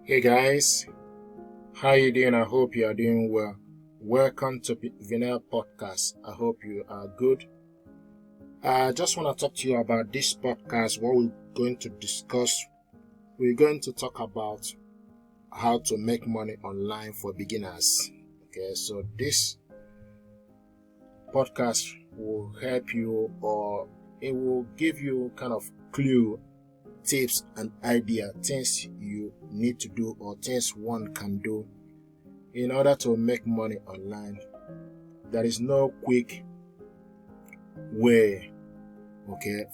Hey guys, how you doing? I hope you are doing well. Welcome to Vinyl Podcast. I hope you are good. I just want to talk to you about this podcast. What we're going to discuss, we're going to talk about how to make money online for beginners. Okay, so this podcast will help you, or it will give you kind of clue, tips and idea, things you need to do or things one can do in order to make money online. There is no quick way,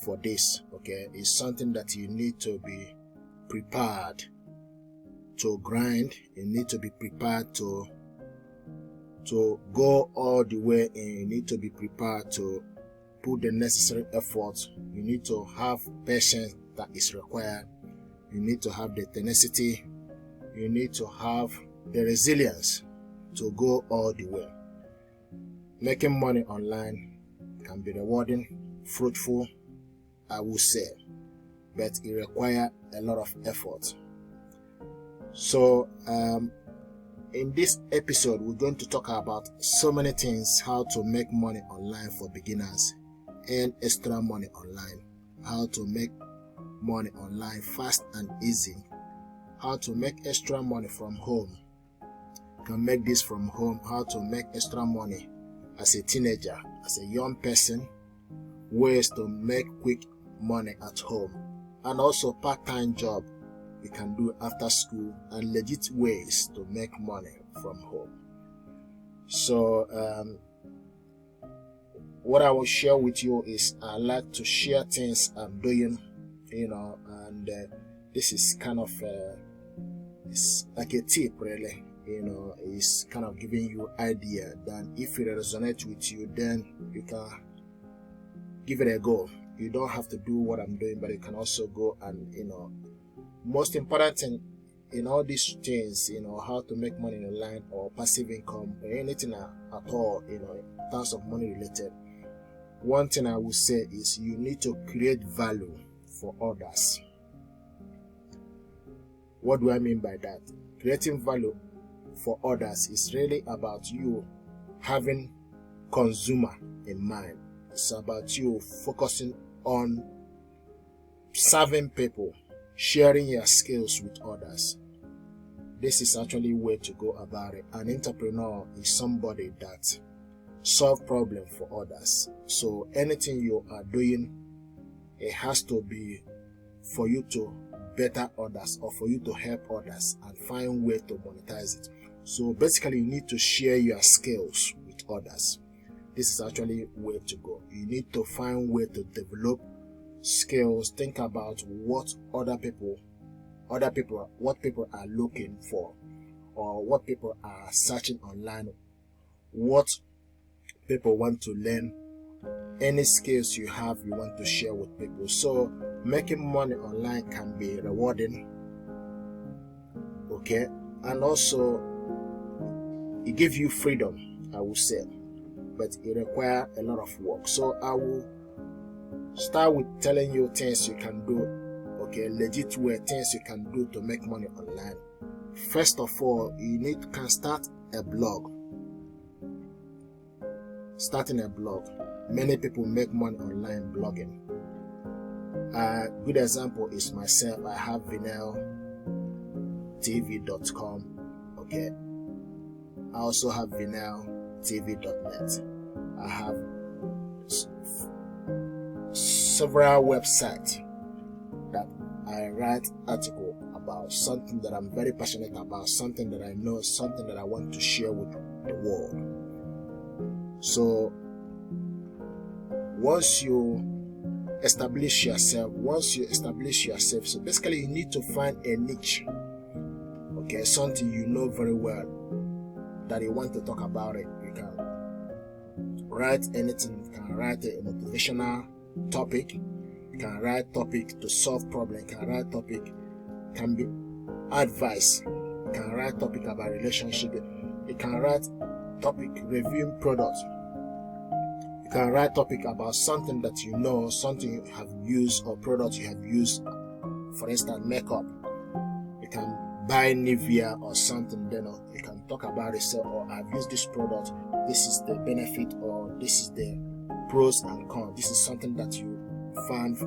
for this. It's something that you need to be prepared to grind. You need to be prepared to go all the way, and you need to be prepared to put the necessary effort. You need to have patience that is required. You need to have the tenacity. You need to have the resilience to go all the way. Making money online can be rewarding, fruitful, I will say, but it requires a lot of effort. So, in this episode, we're going to talk about so many things: how to make money online for beginners, earn extra money online, how to make money online fast and easy, how to make extra money from home. You can make this from home. How to make extra money as a teenager, as a young person, ways to make quick money at home, and also part-time job you can do after school, and legit ways to make money from home. So what I will share with you is I like to share things I'm doing, and this is kind of it's like a tip, really. It's kind of giving you idea. Then if it resonates with you, then you can give it a go. You don't have to do what I'm doing, but you can also go and most important thing in all these things, how to make money online or passive income or anything at all, in terms of money related. One thing I will say is you need to create value for others. What do I mean by that? Creating value for others is really about you having consumer in mind. It's about you focusing on serving people, sharing your skills with others. This is actually a way to go about it. An entrepreneur is somebody that solve problem for others. So anything you are doing, it has to be for you to better others or for you to help others and find way to monetize it. So basically you need to share your skills with others. This is actually way to go. You need to find way to develop skills. Think about what people are looking for, or what people are searching online, what people want to learn. Any skills you have, you want to share with people. So making money online can be rewarding, and also it gives you freedom, I will say, but it requires a lot of work. So I will start with telling you things you can do, legit way, things you can do to make money online. First of all, you can start a blog. Starting a blog. Many people make money online blogging. A good example is myself. I have vinyltv.com. I also have vinyltv.net. I have several websites that I write article about something that I'm very passionate about, something that I know, something that I want to share with the world. So once you establish yourself, so basically you need to find a niche, something you know very well that you want to talk about it. You can write anything. You can write a motivational topic. You can write topic to solve problem. You can write topic can be advice. You can write topic about relationship. You can write topic reviewing product. You can write topic about something that you know, something you have used or product you have used. For instance, makeup. You can buy Nivea or something, then you can talk about it. Say, oh, I've used this product, this is the benefit, or this is the pros and cons. This is something that you found,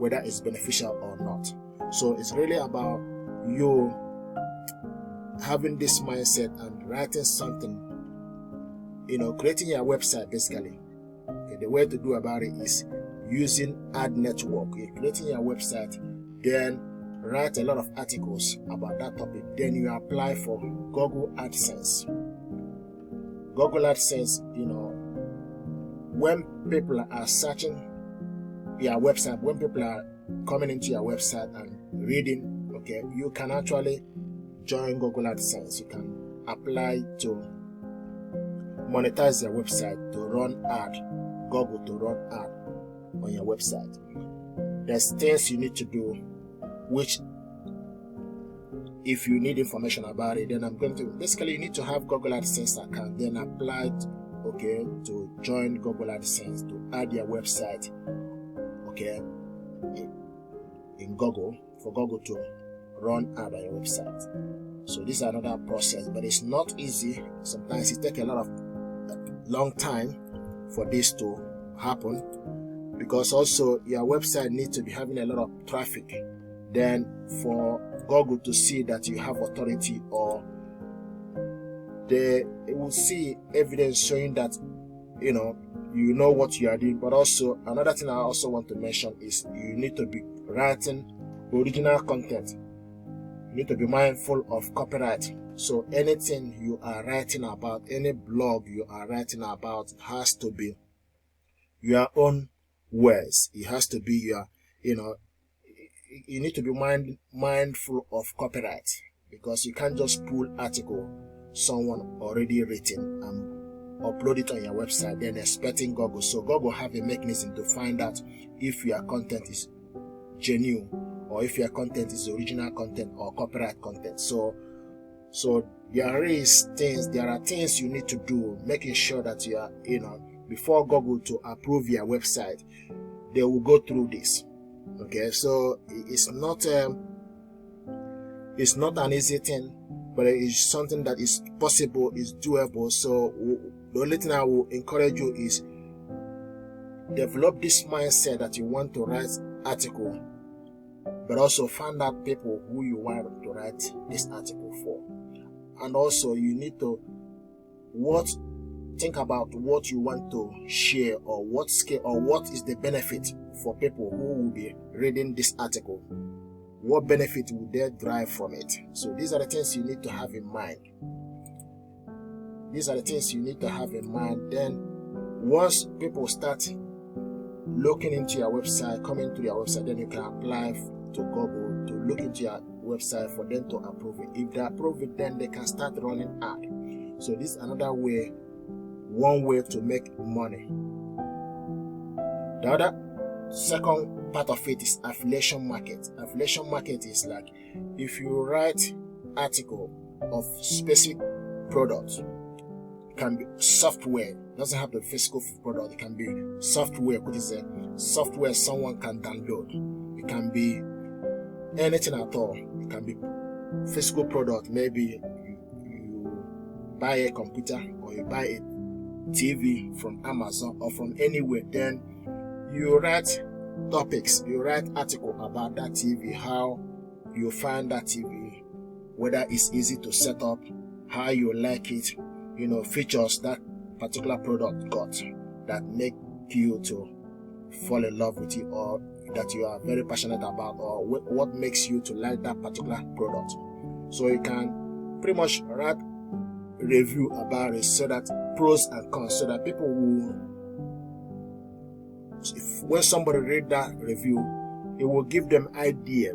whether it's beneficial or not. So it's really about you having this mindset and writing something, creating your website basically. Okay, the way to do about it is using ad network. You're creating your website, then write a lot of articles about that topic. Then you apply for Google AdSense. Google AdSense, when people are searching your website, when people are coming into your website and reading, okay, you can actually join Google AdSense. You can apply to monetize your website, to run ad, Google to run ad on your website. There's things you need to do, which if you need information about it, then I'm going to, basically you need to have Google AdSense account, then apply to join Google AdSense to add your website, in Google, for Google to run ad on your website. So this is another process, but it's not easy. Sometimes it takes a long time for this to happen, because also your website needs to be having a lot of traffic. Then for Google to see that you have authority, or they will see evidence showing that you know what you are doing. But also another thing I also want to mention is you need to be writing original content. You need to be mindful of copyright. So anything you are writing about, any blog you are writing about, has to be your own words. It has to be your, you need to be mindful of copyright, because you can't just pull article someone already written and upload it on your website, then expecting Google. So Google have a mechanism to find out if your content is genuine, or if your content is original content or copyright content. So there are things you need to do, making sure that you are, before Google to approve your website, they will go through this. Okay, so it's not an easy thing, but it is something that is possible, is doable. So the only thing I will encourage you is develop this mindset that you want to write article, but also find out people who you want to write this article for. And also you need to think about what you want to share, or what is the benefit for people who will be reading this article. What benefit will they derive from it? So these are the things you need to have in mind. Then once people start looking into your website, coming to your website, then you can apply to Google to look into your website for them to approve it. If they approve it, then they can start running ad. So this is another way, one way to make money. The other second part of it is affiliation market. Affiliation market is like, if you write article of specific product, it can be software, it doesn't have the physical product, it can be software, which is a software someone can download. It can be anything at all. It can be physical product. Maybe you buy a computer, or you buy a TV from Amazon or from anywhere. Then you write topics, you write article about that TV, how you find that TV, whether it's easy to set up, how you like it, features that particular product got that make you to fall in love with it, or that you are very passionate about, or what makes you to like that particular product. So you can pretty much write review about it, so that pros and cons, so that people will, when somebody read that review, it will give them idea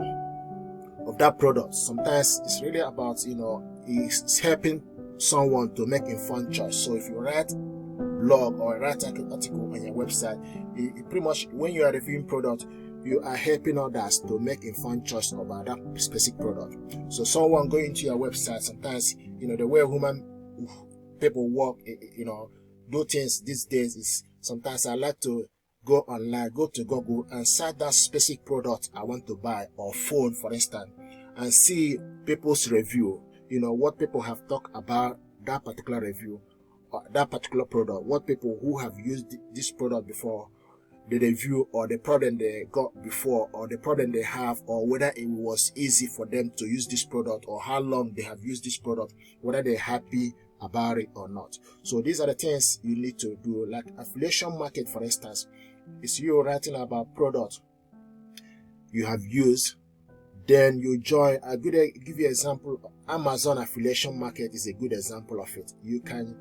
of that product. Sometimes it's really about, it's helping someone to make informed choice. So if you write blog or write an article on your website, it pretty much, when you are reviewing product, you are helping others to make informed choice about that specific product. So someone going to your website, sometimes, the way people work, do things these days is, sometimes I like to go online, go to Google and search that specific product I want to buy, or phone, for instance. and see people's review, what people have talked about that particular review or that particular product, what people who have used this product before, the review or the problem they got before or the problem they have, or whether it was easy for them to use this product or how long they have used this product, whether they're happy about it or not. So these are the things you need to do. Like affiliation market, for instance, is you writing about product you have used, then you join. I'll give you an example. Amazon affiliation market is a good example of it. You can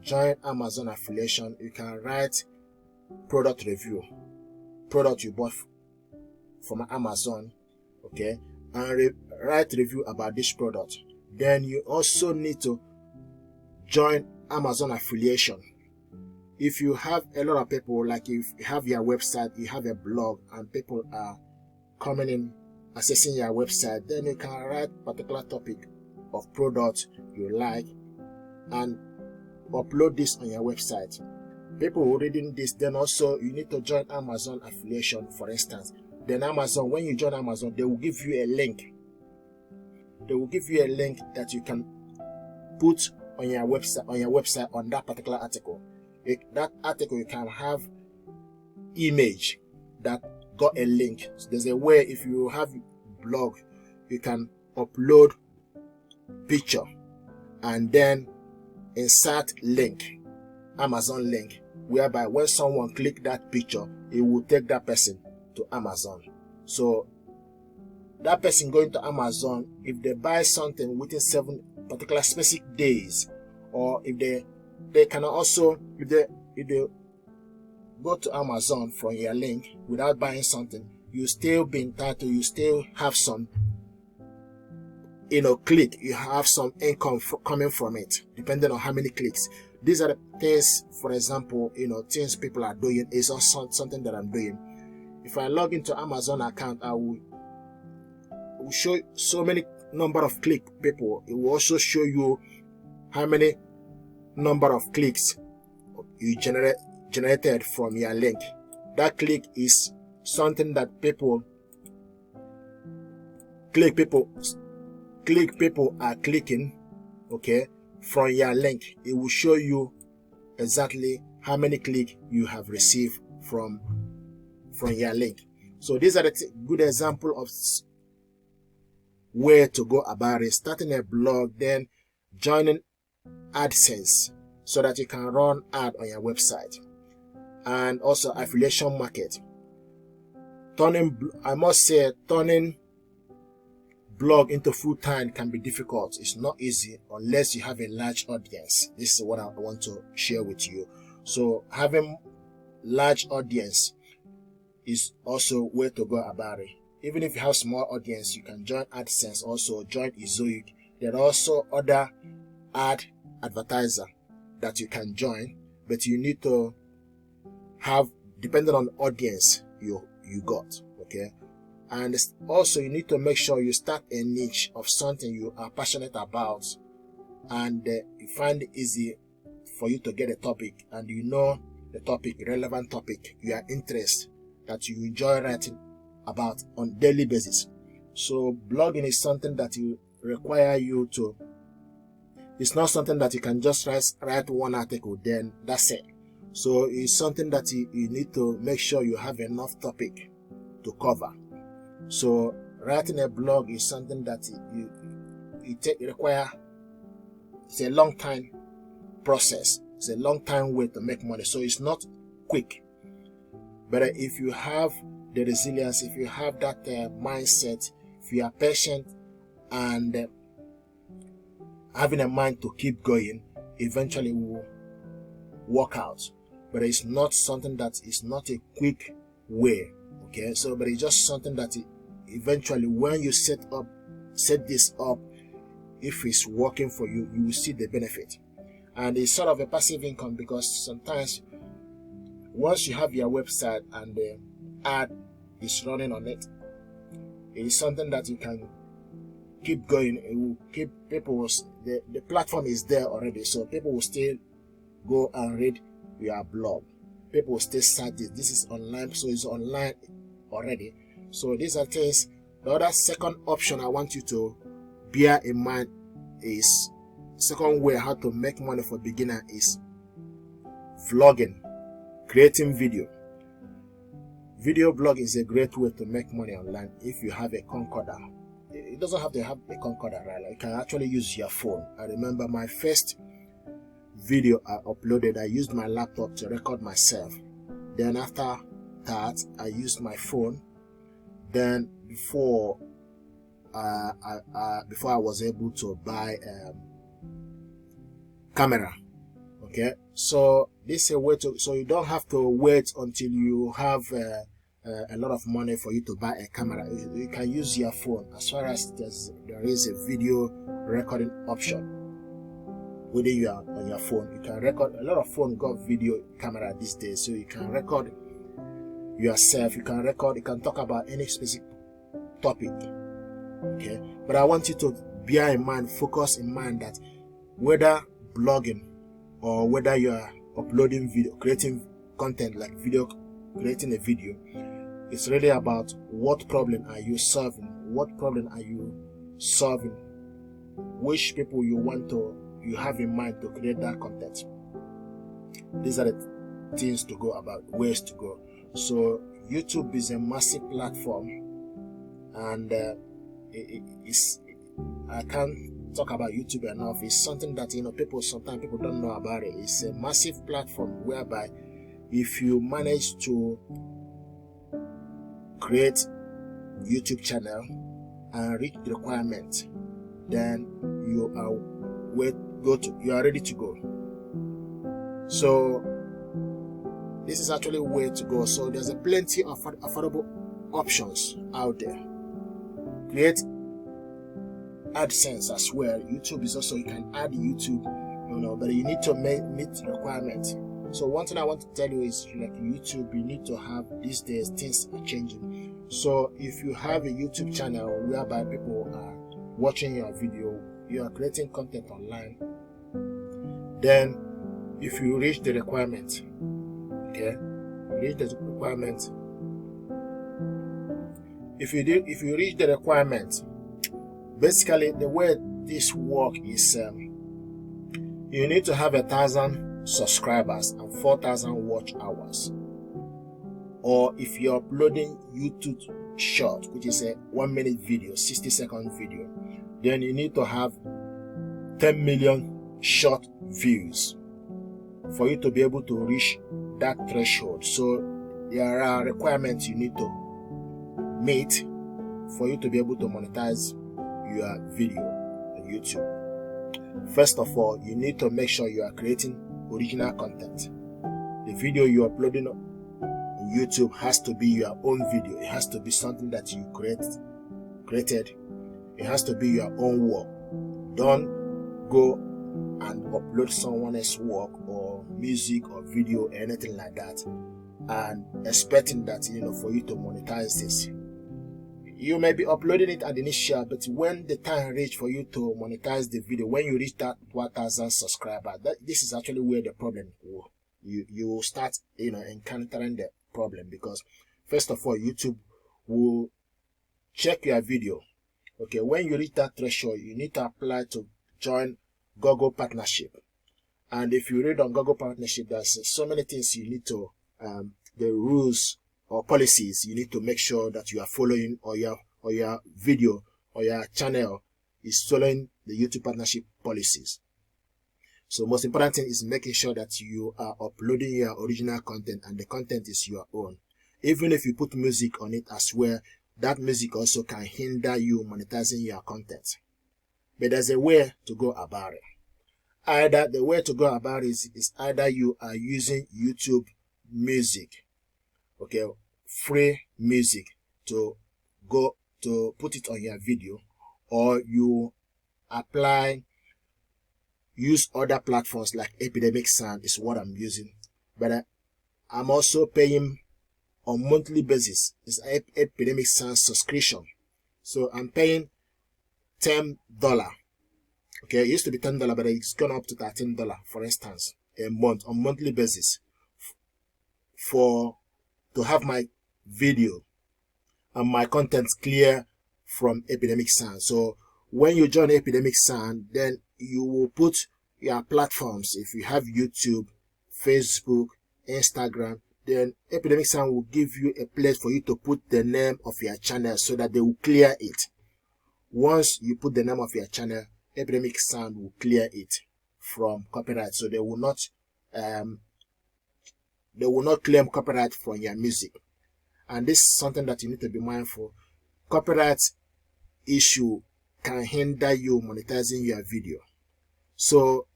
join Amazon affiliation. You can write product review, product you bought from Amazon, okay, and write review about this product. Then you also need to join Amazon affiliation. If you have a lot of people, like if you have your website, you have a blog, and people are coming in, accessing your website, then you can write particular topic of product you like and upload this on your website. People who reading this, then also you need to join Amazon affiliation, for instance. Then Amazon, when you join Amazon, they will give you a link. They will give you a link that you can put on your website on that particular article. That article, you can have image that got a link. So there's a way, if you have blog, you can upload picture and then insert link, Amazon link, whereby when someone click that picture, it will take that person to Amazon. So that person going to Amazon, if they buy something within 7 particular specific days, or if they can also, if they go to Amazon from your link without buying something, you still be entitled, you still have some click, you have some income coming from it, depending on how many clicks. These are the things, for example, things people are doing. Is also something that I'm doing. If I log into Amazon account, I will show so many number of click people. It will also show you how many number of clicks you generated from your link. That click is something that people are clicking, okay, from your link. It will show you exactly how many clicks you have received from your link. So these are the good example of where to go about it. Starting a blog, then joining AdSense so that you can run ad on your website, and also affiliation market. I must say, turning blog into full-time can be difficult. It's not easy unless you have a large audience. This is what I want to share with you. So having large audience is also where to go about it. Even if you have small audience, you can join AdSense, also join Ezoic. There are also other advertiser that you can join, but you need to have, depending on the audience you got, okay. And also you need to make sure you start a niche of something you are passionate about, and you find it easy for you to get a topic, and the topic, relevant topic you are interested, that you enjoy writing about on daily basis. So blogging is something that you require you to, it's not something that you can just write one article, then that's it. So it's something that you need to make sure you have enough topic to cover. So writing a blog is something that it's a long time process. It's a long time way to make money. So it's not quick. But if you have the resilience, if you have that mindset, if you are patient and having a mind to keep going, eventually will work out. But it's not something that is not a quick way, okay. So but it's just something that eventually, when you set this up, if it's working for you, you will see the benefit. And it's sort of a passive income, because sometimes once you have your website and the ad is running on it, it is something that you can keep going. It will keep people, the platform is there already, so people will still go and read your blog. People will still cite it. This is online, so it's online already. So these are things The other second option I want you to bear in mind is, second way how to make money for beginner is vlogging, creating video. Video blogging is a great way to make money online if you have a camcorder. It doesn't have to have a camcorder, right? You can actually use your phone. I remember my first video I uploaded, I used my laptop to record myself. Then after that, I used my phone. Then before I was able to buy camera. Okay, so this is a way to, so you don't have to wait until you have a lot of money for you to buy a camera. You can use your phone as far as there is a video recording option. Whether you are on your phone, you can record. A lot of phone got video camera these days, so you can record yourself. You can record. You can talk about any specific topic. Okay, but I want you to bear in mind, focus in mind that whether blogging or whether you are uploading video, creating content like video, creating a video, it's really about what problem are you solving, what problem are you solving, which people you have in mind to create that content. These are the things to go about, ways to go. So YouTube is a massive platform, and I can't talk about YouTube enough. It's something that sometimes people don't know about it. It's a massive platform whereby if you manage to create YouTube channel and reach the requirement, then you are ready to go. So this is actually a way to go. So there's a plenty of affordable options out there. Create AdSense as well. YouTube is also, you can add YouTube, but you need to meet the requirement. So one thing I want to tell you is, like YouTube, you need to have, these days things are changing. So if you have a YouTube channel whereby people are watching your video, you are creating content online, then if you reach the requirement, okay, reach the requirement. If you reach the requirement, basically the way this work is, you need to have 1,000 subscribers and 4,000 watch hours. Or if you're uploading YouTube short, which is a 1-minute video, 60-second video, then you need to have 10 million short views for you to be able to reach that threshold. So there are requirements you need to meet for you to be able to monetize your video on YouTube. First of all, you need to make sure you are creating original content. The video you're uploading on YouTube has to be your own video. It has to be something that you created. It has to be your own work. Don't go and upload someone else's work or music or video or anything like that and expecting that for you to monetize this. You may be uploading it at the initial, but when the time reach for you to monetize the video, when you reach that 1,000 subscribers, this is actually where the problem you will start encountering the problem. Because first of all, YouTube will check your video. Okay, when you reach that threshold, you need to apply to join Google Partnership. And if you read on Google Partnership, there's so many things you need to the rules or policies you need to make sure that you are following, or your video or your channel is following the YouTube Partnership policies. So most important thing is making sure that you are uploading your original content and the content is your own. Even if you put music on it as well, that music also can hinder you monetizing your content. But there's a way to go about it. The way to go about it is either you are using YouTube Music, okay, free music, to put it on your video, or you use other platforms like Epidemic Sound is what I'm using. But I'm also paying on monthly basis. It's Epidemic Sound subscription. So I'm paying $10. Okay, it used to be $10, but it's gone up to $13, for instance, a month, on monthly basis, to have my video and my content clear from Epidemic Sound. So when you join Epidemic Sound, then you will put your platforms. If you have YouTube, Facebook, Instagram, then Epidemic Sound will give you a place for you to put the name of your channel so that they will clear it. Once you put the name of your channel, Epidemic Sound will clear it from copyright. So they will not claim copyright for your music. And this is something that you need to be mindful. Copyright issue can hinder you monetizing your video. So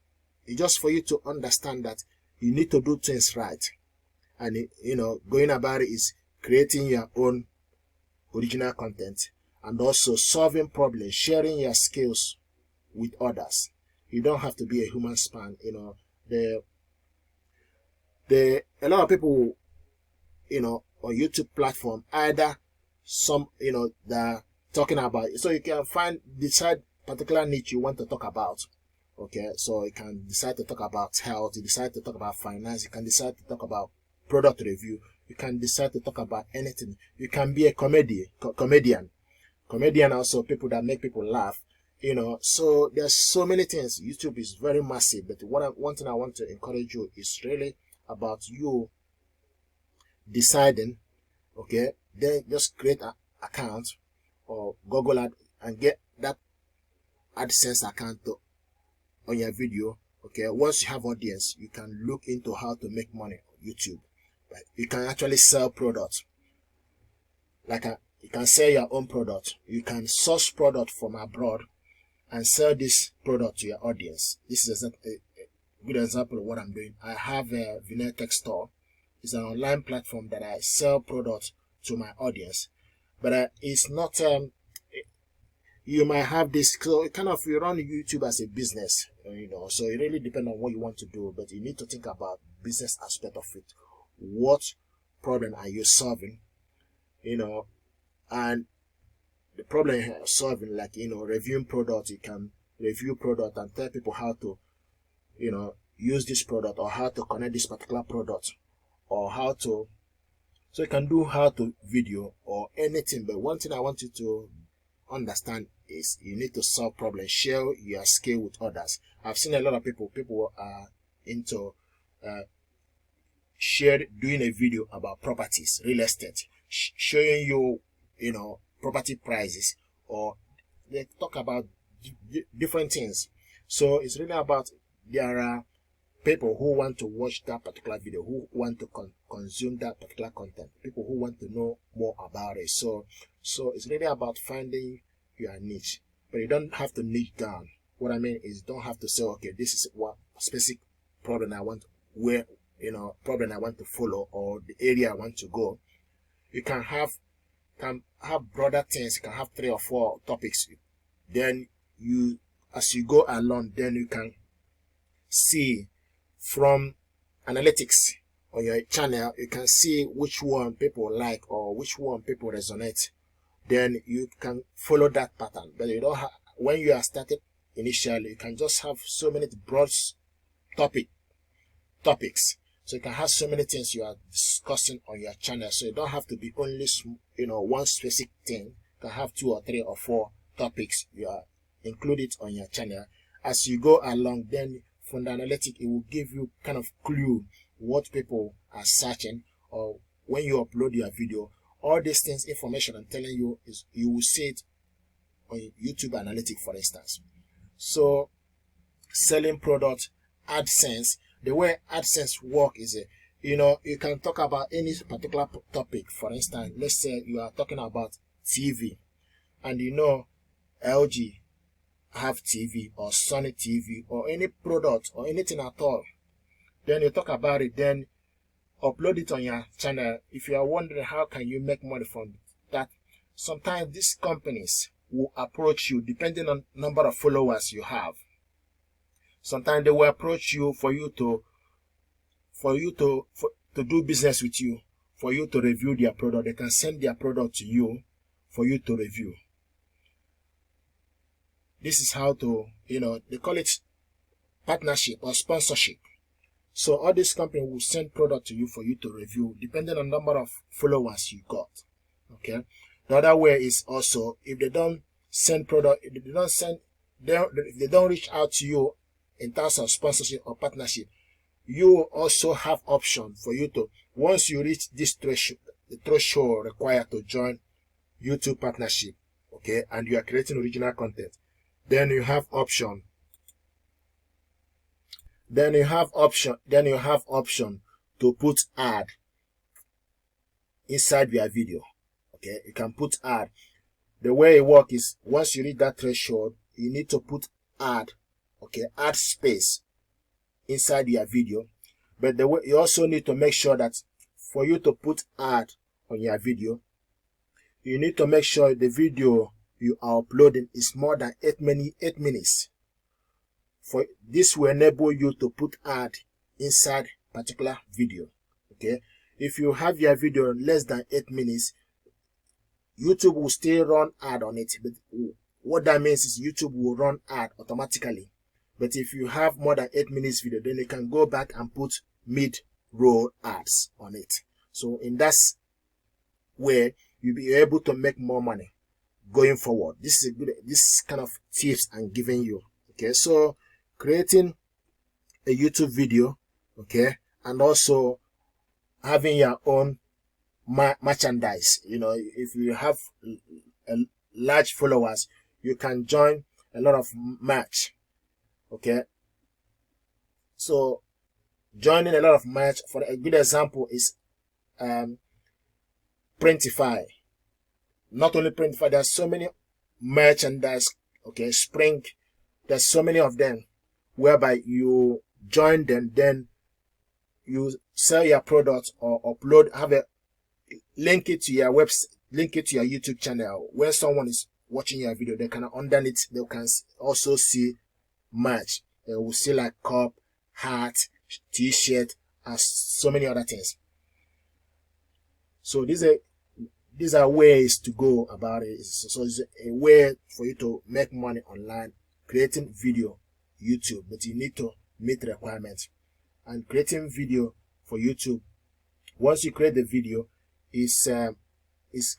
it's just for you to understand that you need to do things right. And going about it is creating your own original content and also solving problems, sharing your skills with others. You don't have to be a human span. A lot of people, on YouTube platform, either some, they're talking about it. So you can decide particular niche you want to talk about. Okay, so you can decide to talk about health, you decide to talk about finance, you can decide to talk about product review, you can decide to talk about anything. You can be a comedian also, people that make people laugh. So there's so many things. YouTube is very massive, but one thing I want to encourage you is really about you deciding, okay, then just create an account or Google Ad and get that AdSense account on your video. Okay, once you have audience, you can look into how to make money on YouTube. Right? You can actually sell products. You can sell your own product. You can source product from abroad and sell this product to your audience. This is a good example of what I'm doing. I have a Vinyl Tech Store. It's an online platform that I sell products to my audience. But it's not, you might have this, so you run YouTube as a business, so it really depends on what you want to do, but you need to think about business aspect of it. What problem are you solving? And the problem you're solving, reviewing product, you can review product and tell people how to, use this product or how to connect this particular product or so you can do how to video or anything. But one thing I want you to understand is you need to solve problems, share your skill with others. I've seen a lot of people are into doing a video about properties, real estate, showing you, property prices, or they talk about different things. So it's really about, there are people who want to watch that particular video, who want to consume that particular content, people who want to know more about it. So it's really about finding your niche, but you don't have to niche down. What I mean is, don't have to say, okay, this is what specific problem I want, problem I want to follow, or the area I want to go. You can have broader things. You can have 3 or 4 topics. Then as you go along, then you can see from analytics on your channel, you can see which one people like or which one people resonate. Then you can follow that pattern. But you don't have, when you are started initially, you can just have so many broad topics. So you can have so many things you are discussing on your channel. So you don't have to be only, one specific thing. You can have 2 or 3 or 4 topics you are included on your channel. As you go along, then from the analytics, it will give you kind of clue what people are searching, or when you upload your video. All these things, information I'm telling you, is you will see it on YouTube Analytics, for instance. So selling product, AdSense. The way AdSense work is, you can talk about any particular topic. For instance, let's say you are talking about TV, and LG have TV or Sony TV or any product or anything at all. Then you talk about it, then upload it on your channel. If you are wondering how can you make money from that, sometimes these companies will approach you depending on number of followers you have. Sometimes they will approach you for you to do business with you, for you to review their product. They can send their product to you for you to review. This is how to, they call it partnership or sponsorship. So all these companies will send product to you for you to review, depending on number of followers you got. Okay. The other way is also, if they don't send product, if they don't reach out to you in terms of sponsorship or partnership, you also have option for you to, once you reach this threshold required to join YouTube partnership, okay, and you are creating original content, then you have option to put ad inside your video. Okay, you can put ad. The way it works is, once you reach that threshold, you need to put ad, okay, ad space inside your video. But the way, you also need to make sure that for you to put ad on your video, you need to make sure the video you are uploading is more than 8 minutes. For this will enable you to put ad inside particular video. Okay, if you have your video less than 8 minutes, YouTube will still run ad on it. But what that means is YouTube will run ad automatically. But if you have more than 8 minutes video, then you can go back and put mid-roll ads on it. So in that way, you'll be able to make more money going forward. This is kind of tips I'm giving you. Okay, so creating a YouTube video, okay, and also having your own merchandise. You know, if you have a large followers, you can join a lot of merch. Okay, so joining a lot of merch, for a good example is Printify. Not only Printify, there's so many merchandise, okay, Spring, there's so many of them, whereby you join them, then you sell your product or upload, link it to your website, link it to your YouTube channel. When someone is watching your video, they can, underneath, they can also see merch. They will see like cup, hat, t-shirt, and so many other things. So these are ways to go about it. So it's a way for you to make money online, creating video YouTube, but you need to meet requirements. And creating video for YouTube, once you create the video, is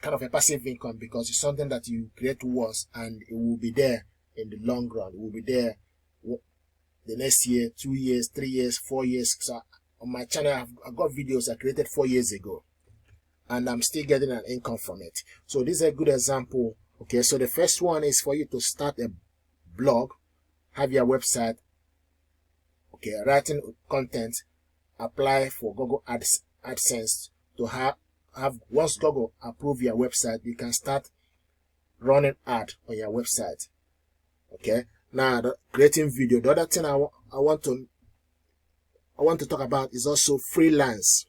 kind of a passive income, because it's something that you create once and it will be there in the long run. It will be there the next year, 2 years, 3 years, 4 years. So on my channel, I've got videos I created 4 years ago, and I'm still getting an income from it. So this is a good example. Okay, so the first one is for you to start a blog, have your website, okay, writing content, apply for Google AdSense to have once Google approve your website, you can start running ad on your website. Okay, now creating video. The other thing I want to talk about is also freelance.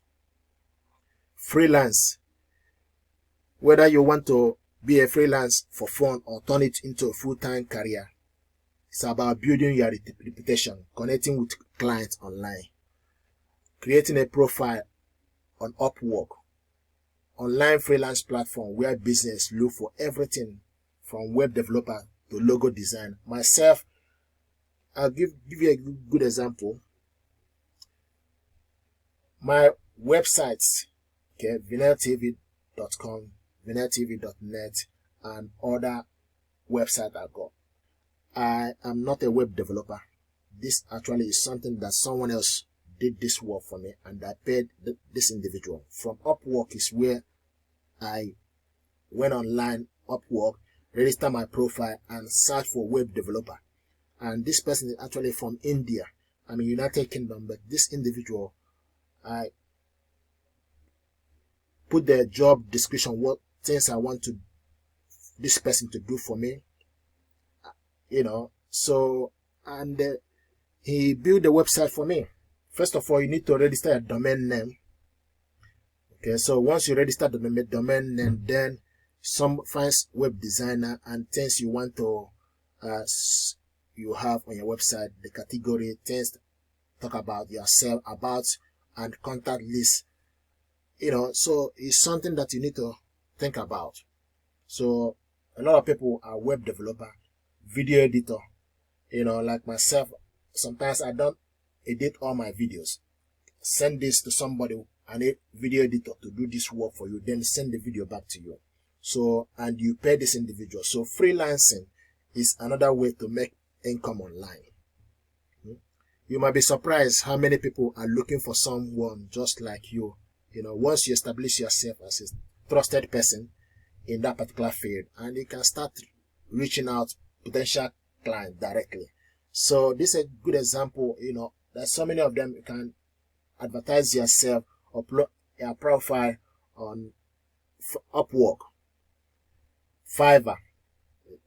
Whether you want to be a freelance for fun or turn it into a full-time career, it's about building your reputation, connecting with clients online, creating a profile on Upwork, online freelance platform where business look for everything from web developer to logo design. Myself, I'll give you a good example. My websites, okay, vinelltv.com, vinelltv.net, and other websites I got. I am not a web developer. This actually is something that someone else did this work for me, and I paid this individual. From Upwork is where I went online, Upwork, register my profile and search for web developer. And this person is actually from India. I'm in United Kingdom, but this individual, I put the job description, what things I want this person to do for me, you know. So, and he built the website for me. First of all, you need to register a domain name. Okay, so once you register the domain name, then some finds web designer and things you want to you have on your website, the category, things talk about yourself, about, and contact list. You know, so it's something that you need to think about. So a lot of people are web developer, video editor. You know, like myself, sometimes I don't edit all my videos. Send this to somebody, and a video editor to do this work for you, then send the video back to you. So, and you pay this individual. So freelancing is another way to make income online. You might be surprised how many people are looking for someone just like you. Once you establish yourself as a trusted person in that particular field, and you can start reaching out potential clients directly. So this is a good example. There's so many of them. You can advertise yourself, upload your profile on Upwork, Fiverr.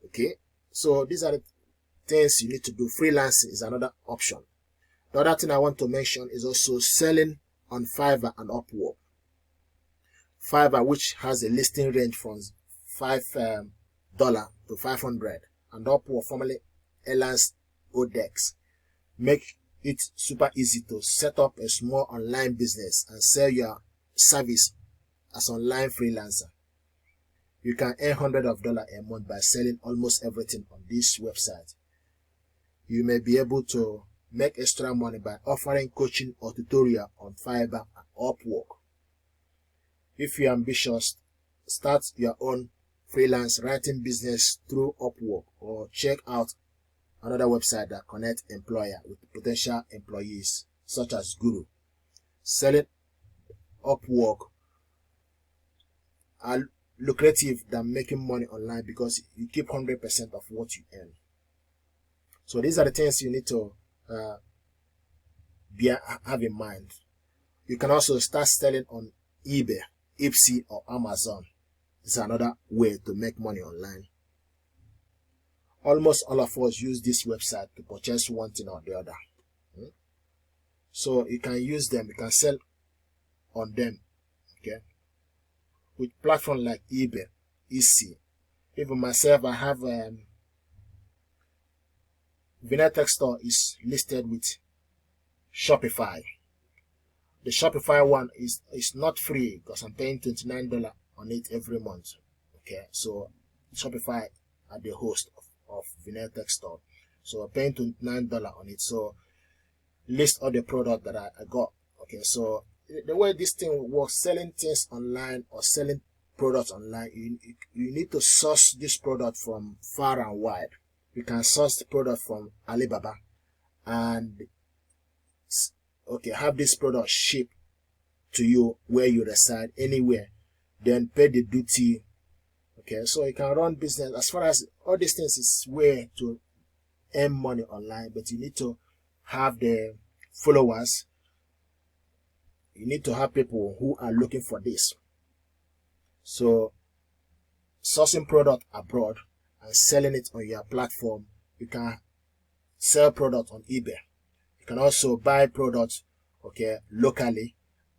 Okay, so these are the things you need to do. Freelancing is another option. The other thing I want to mention is also selling on Fiverr and Upwork. Fiverr, which has a listing range from $5 to $500, and Upwork, formerly Elance Odex, make it super easy to set up a small online business and sell your service as online freelancer. You can earn hundreds of dollars a month by selling almost everything on this website. You may be able to make extra money by offering coaching or tutorial on Fiverr and Upwork. If you're ambitious, start your own freelance writing business through Upwork, or check out another website that connects employer with potential employees, such as Guru. Selling Upwork are lucrative than making money online because you keep 100% of what you earn. So these are the things you need to have in mind. You can also start selling on eBay, Etsy, or Amazon. It's another way to make money online. Almost all of us use this website to purchase one thing or the other. So you can use them, you can sell on them. Okay. With platforms like eBay, Etsy. Even myself, I have VinTech Store is listed with Shopify. The Shopify one is not free because I'm paying $29 on it every month. Okay, so Shopify are the host of VinTech Store. So I'm paying $29 on it. So list all the product that I got. Okay, so the way this thing works, selling things online or selling products online, you need to source this product from far and wide. You can source the product from Alibaba and have this product shipped to you where you reside, anywhere, then pay the duty. Okay, so you can run business. As far as all these things is way to earn money online, but you need to have the followers. You need to have people who are looking for this. So sourcing product abroad and selling it on your platform. You can sell product on eBay. You can also buy products, locally,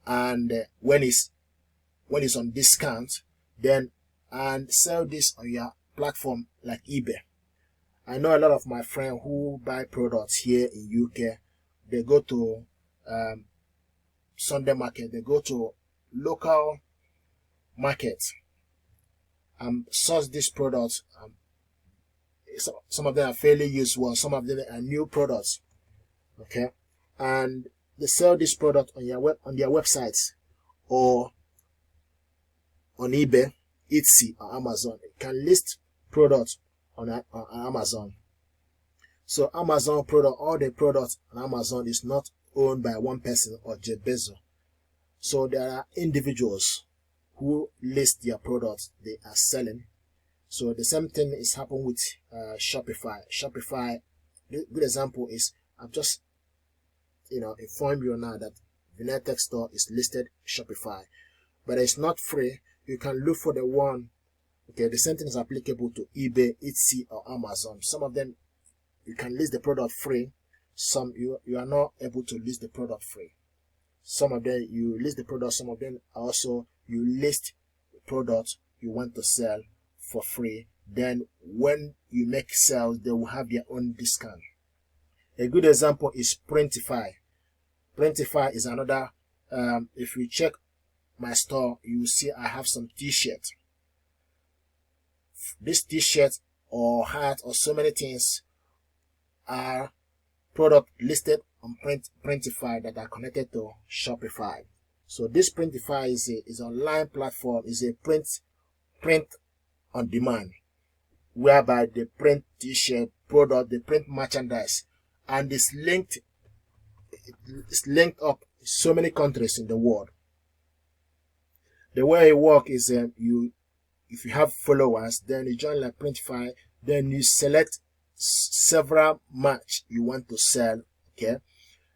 and when it's on discount, then and sell this on your platform like eBay. I know a lot of my friends who buy products here in UK. They go to Sunday market. They go to local markets and source these products. Some of them are fairly used ones. Some of them are new products. Okay, and they sell this product on their websites or on eBay, Etsy, or Amazon. You can list products on Amazon. So Amazon product, all the products on Amazon is not owned by one person or Jeff Bezos. So there are individuals who list their products they are selling. So the same thing is happening with Shopify. Shopify, the good example is, I've just inform you now that VinTech Store is listed Shopify, but it's not free. You can look for the one. Okay, the same thing is applicable to eBay, Etsy, or Amazon. Some of them you can list the product free. Some you are not able to list the product free. Some of them you list the product. Some of them also you list the product you want to sell for free. Then when you make sales, they will have their own discount. A good example is Printify. Printify is another. If you check my store, you will see I have some t-shirts. This t-shirt or hat or so many things are product listed on Printify that are connected to Shopify. So this Printify is an online platform, is a print on demand, whereby they print t-shirt product, they print merchandise, and it's linked up so many countries in the world. The way it works is if you have followers, then you join like Printify, then you select several match you want to sell. Okay,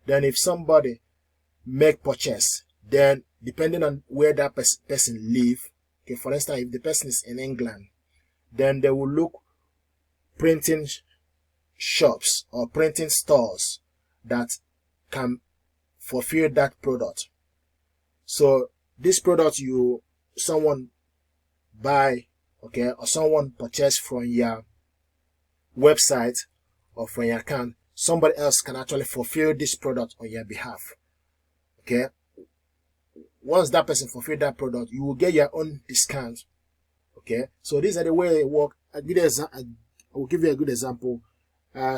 then if somebody make purchase, then depending on where that person live, okay, for instance, if the person is in England, then they will look printing shops or printing stores that can fulfill that product. So this product someone buy, okay, or someone purchase from your website or from your account, somebody else can actually fulfill this product on your behalf. Okay, once that person fulfill that product, you will get your own discount. Okay, so these are the way it work. I will give you a good example.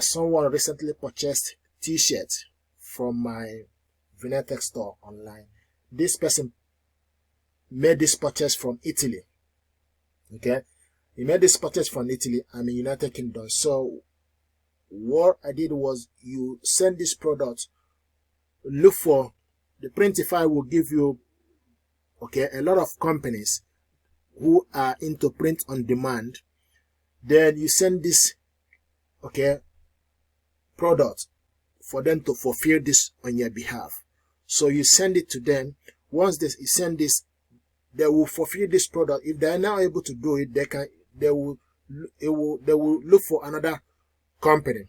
Someone recently purchased t-shirt from my Vinetech store online. This person made this purchase from Italy. Okay, he made this purchase from Italy. I'm in United Kingdom. So what I did was, you send this product, look for the Printify will give you, okay, a lot of companies who are into print on demand. Then you send this, okay, product for them to fulfill this on your behalf. So you send it to them. Once you send this, they will fulfill this product. If they are now able to do it, they will look for another company,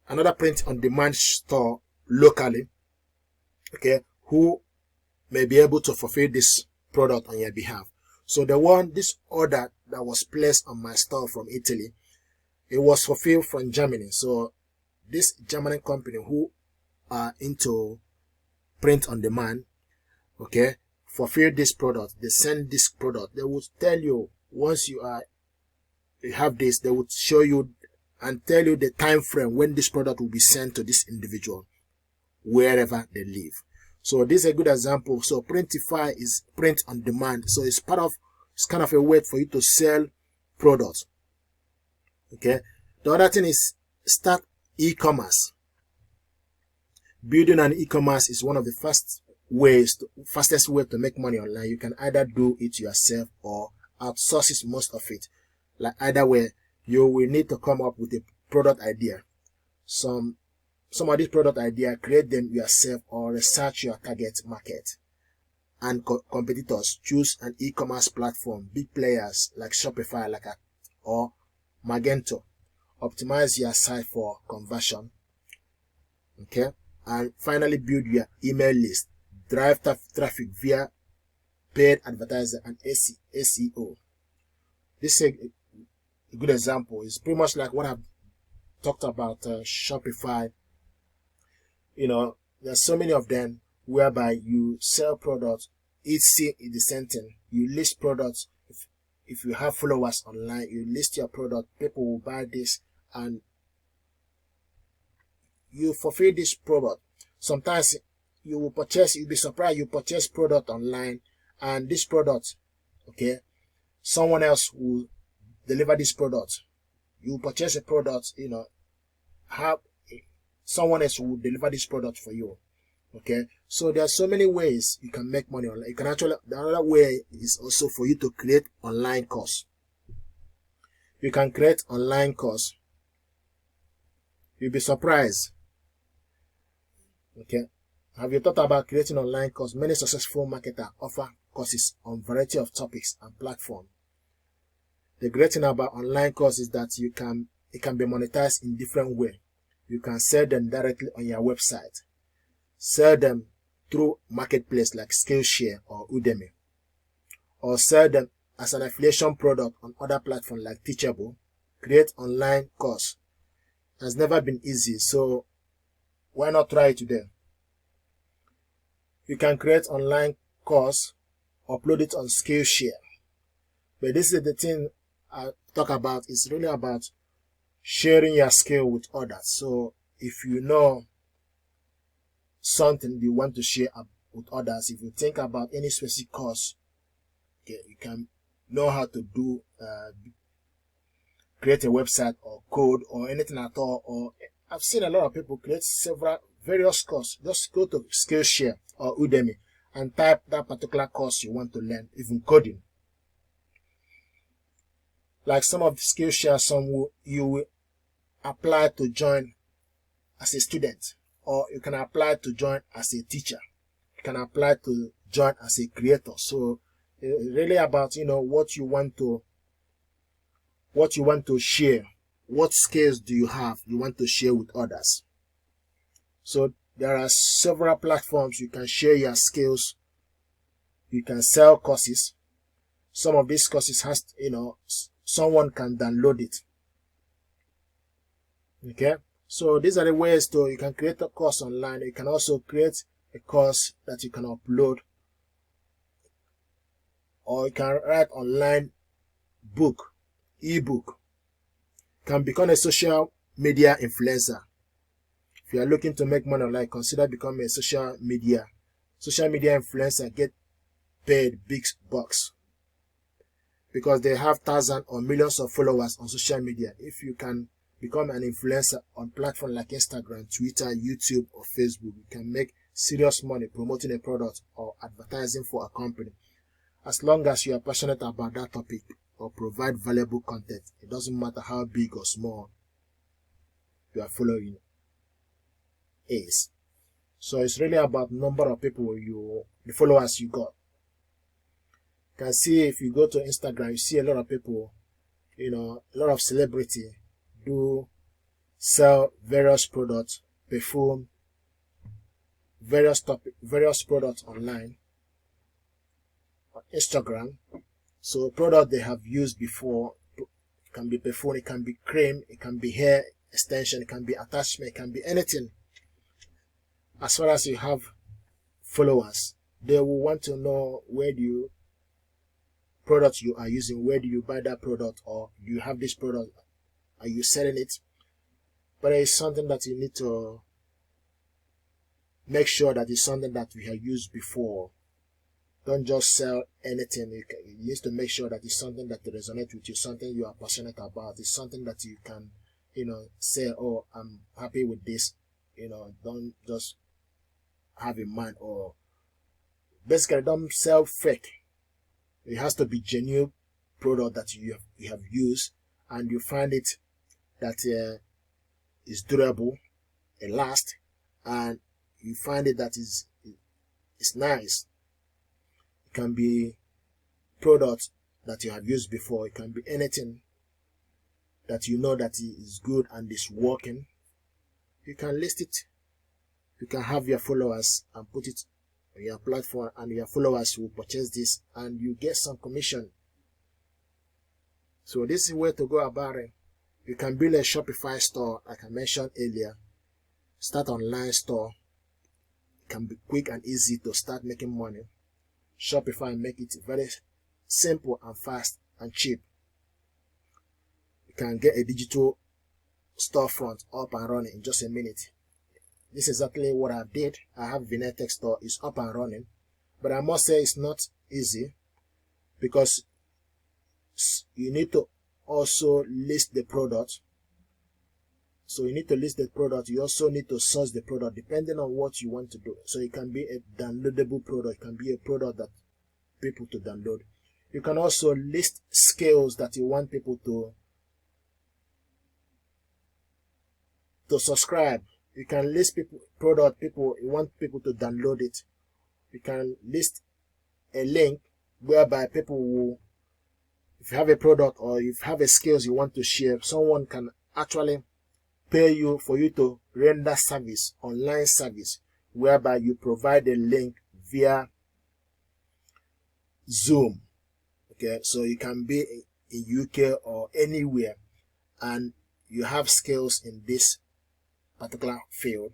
another print on demand store locally, okay, who may be able to fulfill this product on your behalf. So this order that was placed on my store from Italy, it was fulfilled from Germany. So this German company who are into print on demand, okay, fulfill this product. They send this product. They will tell you, once you have this, they would show you and tell you the time frame when this product will be sent to this individual wherever they live. So this is a good example. So Printify is print on demand. So it's kind of a way for you to sell products. Okay. The other thing is start e-commerce. Building an e-commerce is one of the fastest way to make money online. You can either do it yourself or outsource most of it. Like either way, you will need to come up with a product idea. Some of these product idea, create them yourself or research your target market and competitors. Choose an e-commerce platform, big players like Shopify or Magento. Optimize your site for conversion. Okay, and finally build your email list. Drive traffic via paid advertising and SEO. This is a good example. It's pretty much like what I've talked about Shopify. You know, there's so many of them whereby you sell products. It's the same thing. You list products. If you have followers online, you list your product. People will buy this and you fulfill this product. Sometimes you'll be surprised, you purchase product online and this product, okay, someone else will deliver this product. You purchase a product, you know, someone else will deliver this product for you. Okay, so there are so many ways you can make money online. You can actually, the other way is also for you to create online course. You can create online course. You'll be surprised. Okay, have you thought about creating online course? Many successful marketers offer courses on variety of topics and platforms. The great thing about online course is that it can be monetized in different ways. You can sell them directly on your website. Sell them through marketplace like Skillshare or Udemy. Or sell them as an affiliation product on other platforms like Teachable. Create online course. It has never been easy, so why not try it today? You can create online course, upload it on Skillshare. But this is the thing I talk about. It's really about sharing your skill with others. So if you know something you want to share with others, if you think about any specific course, okay, you can know how to do create a website or code or anything at all, or I've seen a lot of people create various courses. Just go to Skillshare or Udemy and type that particular course you want to learn, even coding. Like some of the Skillshare, you will apply to join as a student, or you can apply to join as a teacher. You can apply to join as a creator. So it's really about what you want to share. What skills do you have you want to share with others? So there are several platforms you can share your skills. You can sell courses. Some of these courses someone can download it. Okay, so these are the ways you can create a course online. You can also create a course that you can upload, or you can write online ebook. You can become a social media influencer. If you are looking to make money online, consider becoming a social media influencer. Get paid big bucks because they have thousands or millions of followers on social media. If you can become an influencer on platforms like Instagram, Twitter, YouTube, or Facebook, you can make serious money promoting a product or advertising for a company. As long as you are passionate about that topic or provide valuable content, it doesn't matter how big or small your following is. So it's really about number of people the followers you got. You can see if you go to Instagram, you see a lot of people, a lot of celebrity do sell various products, perfume, various products online on Instagram. So product they have used before. It can be perfume, it can be cream, it can be hair extension, it can be attachment, it can be anything. As far as you have followers, they will want to know product you are using, where do you buy that product, or do you have this product, are you selling it? But it's something that you need to make sure that it's something that we have used before. Don't just sell anything. You need to make sure that it's something that resonates with you, something you are passionate about. It's something that you can, say, oh, I'm happy with this. Don't just have in mind, or basically don't sell fake. It has to be genuine product that you have used, and you find it that is durable, it lasts, and you find it that it's nice. It can be product that you have used before. It can be anything that you know that is good and is working. You can list it. You can have your followers and put it on your platform, and your followers will purchase this and you get some commission. So this is where to go about it. You can build a Shopify store, like I mentioned earlier. Start online store. It can be quick and easy to start making money. Shopify make it very simple and fast and cheap. You can get a digital storefront up and running in just a minute. This is exactly what I did. I have VNetTech store, is up and running, but I must say it's not easy because you need to also list the product. So you need to list the product. You also need to source the product depending on what you want to do. So it can be a downloadable product. It can be a product that people to download. You can also list skills that you want people to subscribe. You can list you want people to download it. You can list a link whereby people will, if you have a product or if you have a skills you want to share, someone can actually pay you for you to render service, online service, whereby you provide a link via Zoom. Okay, so you can be in UK or anywhere and you have skills in this particular field.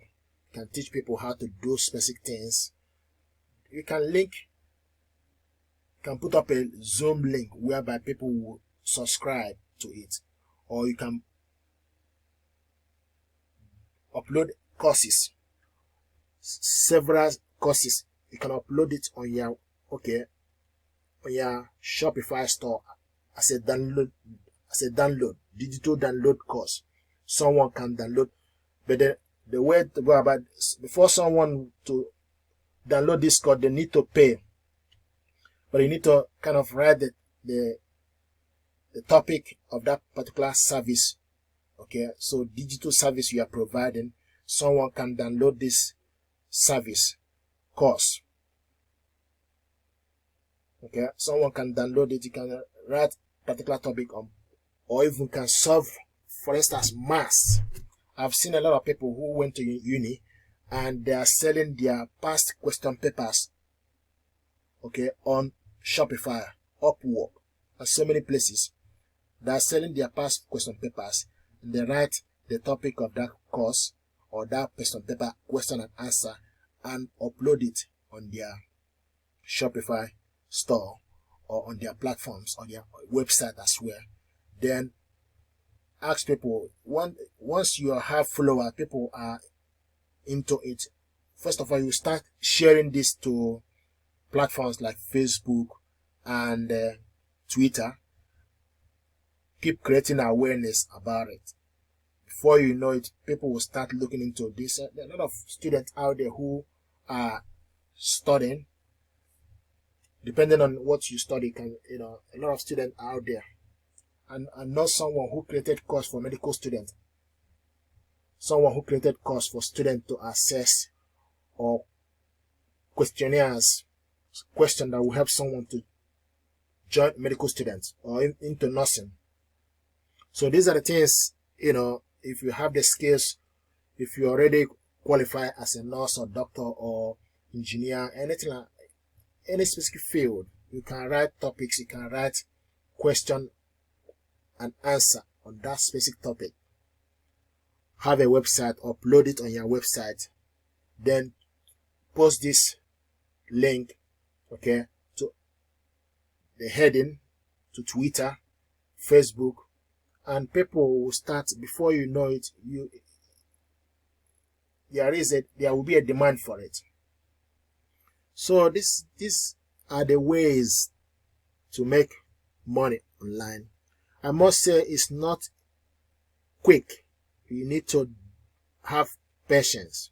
You can teach people how to do specific things. You can put up a Zoom link whereby people will subscribe to it, or you can upload courses, several courses. You can upload it on your on your Shopify store as a download, digital download course. Someone can download, but the way to go about before someone to download this course, they need to pay. But you need to kind of write the topic of that particular service. Okay, so digital service you are providing, someone can download this service course. Okay, someone can download it. You can write particular topic on, or even can solve, for instance, maths. I've seen a lot of people who went to uni and they are selling their past question papers, okay, on Shopify, Upwork, and so many places. They are selling their past question papers, and they write the topic of that course or that question paper, question and answer, and upload it on their Shopify store or on their platforms, on their website as well. Then ask people, once you have followers, people are into it. First of all, you start sharing this to platforms like Facebook and Twitter. Keep creating awareness about it. Before you know it, people will start looking into this. There are a lot of students out there who are studying. Depending on what you study, a lot of students out there. And I know someone who created course for medical students. Someone who created course for students to assess or questionnaires, question that will help someone to join medical students or into nursing. So these are the things, if you have the skills, if you already qualify as a nurse or doctor or engineer, anything like any specific field, you can write topics, you can write question and answer on that specific topic. Have a website, upload it on your website, then post this link, okay, to the heading, to Twitter, Facebook, and people will start, before you know it, there will be a demand for it. So these are the ways to make money online. I must say it's not quick. You need to have patience,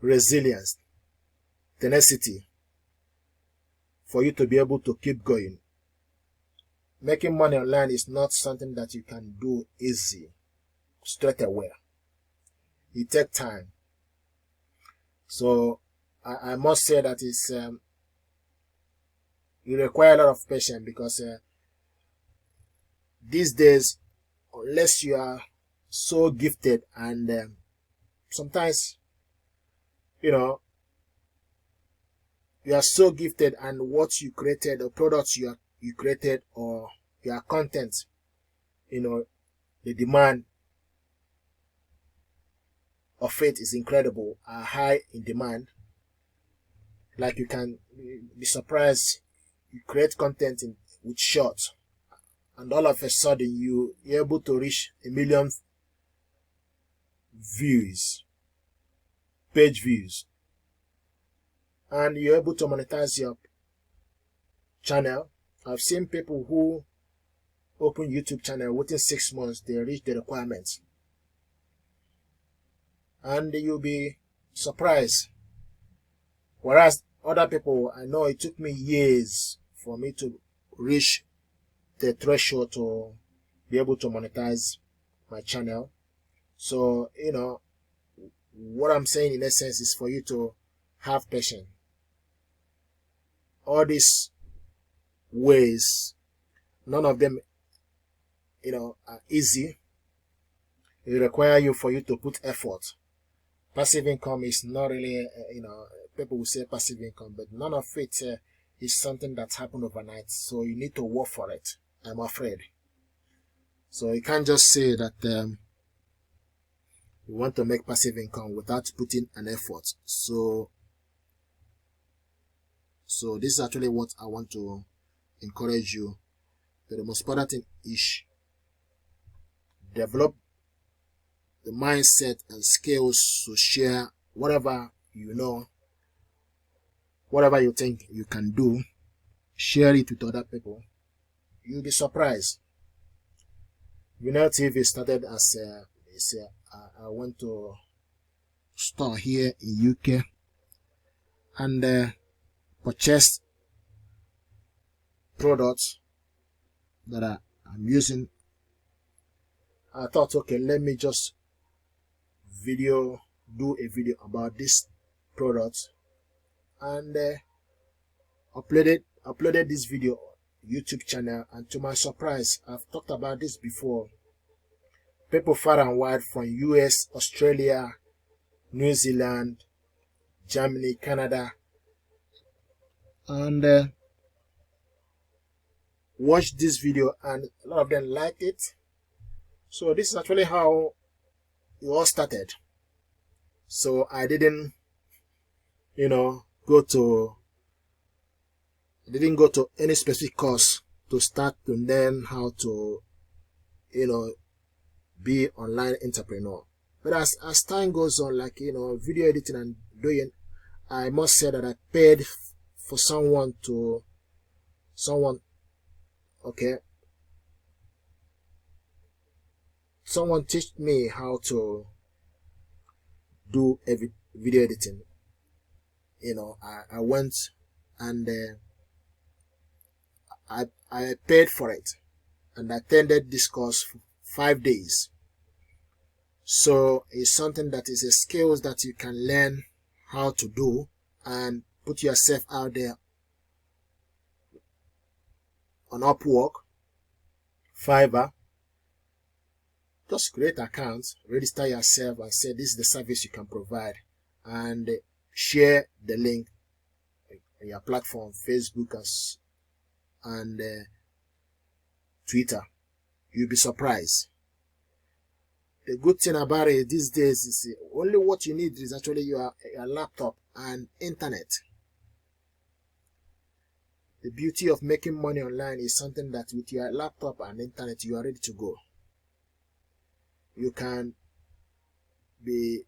resilience, tenacity for you to be able to keep going. Making money online is not something that you can do easy, straight away. It takes time. So I must say that it's you require a lot of patience, because these days, unless you are so gifted, and sometimes you are so gifted, and what you created, or products you created, or your content, the demand of it is incredible, are high in demand. Like, you can be surprised, you create content with shorts, and all of a sudden you're able to reach 1 million views, page views, and you're able to monetize your channel. I've seen people who open YouTube channel within 6 months, they reach the requirements, and you'll be surprised. Whereas other people, I know it took me years for me to reach the threshold to be able to monetize my channel. So, what I'm saying in essence is for you to have patience. All these ways, none of them, are easy. It requires for you to put effort. Passive income is not really, people will say passive income, but none of it is something that's happened overnight. So you need to work for it, I'm afraid. So you can't just say that you want to make passive income without putting an effort. So this is actually what I want to encourage you. But the most important thing is develop the mindset and skills to share whatever you know, whatever you think you can do, share it with other people. You'll be surprised. Vinel TV started as I went to store here in UK and purchased products that I'm using. I thought, okay, let me just do a video about this product, and uploaded this video on YouTube channel. And to my surprise, I've talked about this before. People far and wide from US, Australia, New Zealand, Germany, Canada, and watched this video, and a lot of them liked it. So this is actually how it all started. So I didn't, go to any specific course to start to learn how to, be online entrepreneur. But as time goes on, like, video editing and doing, I must say that I paid for someone teach me how to do video editing. I went and I paid for it, and I attended this course for 5 days. So it's something that is a skills that you can learn how to do and put yourself out there on Upwork, Fiverr. Just create accounts, register yourself, and say this is the service you can provide, and share the link on your platform, Facebook and Twitter. You'll be surprised. The good thing about it these days is only what you need is actually your laptop and internet. The beauty of making money online is something that with your laptop and internet, you are ready to go. You can you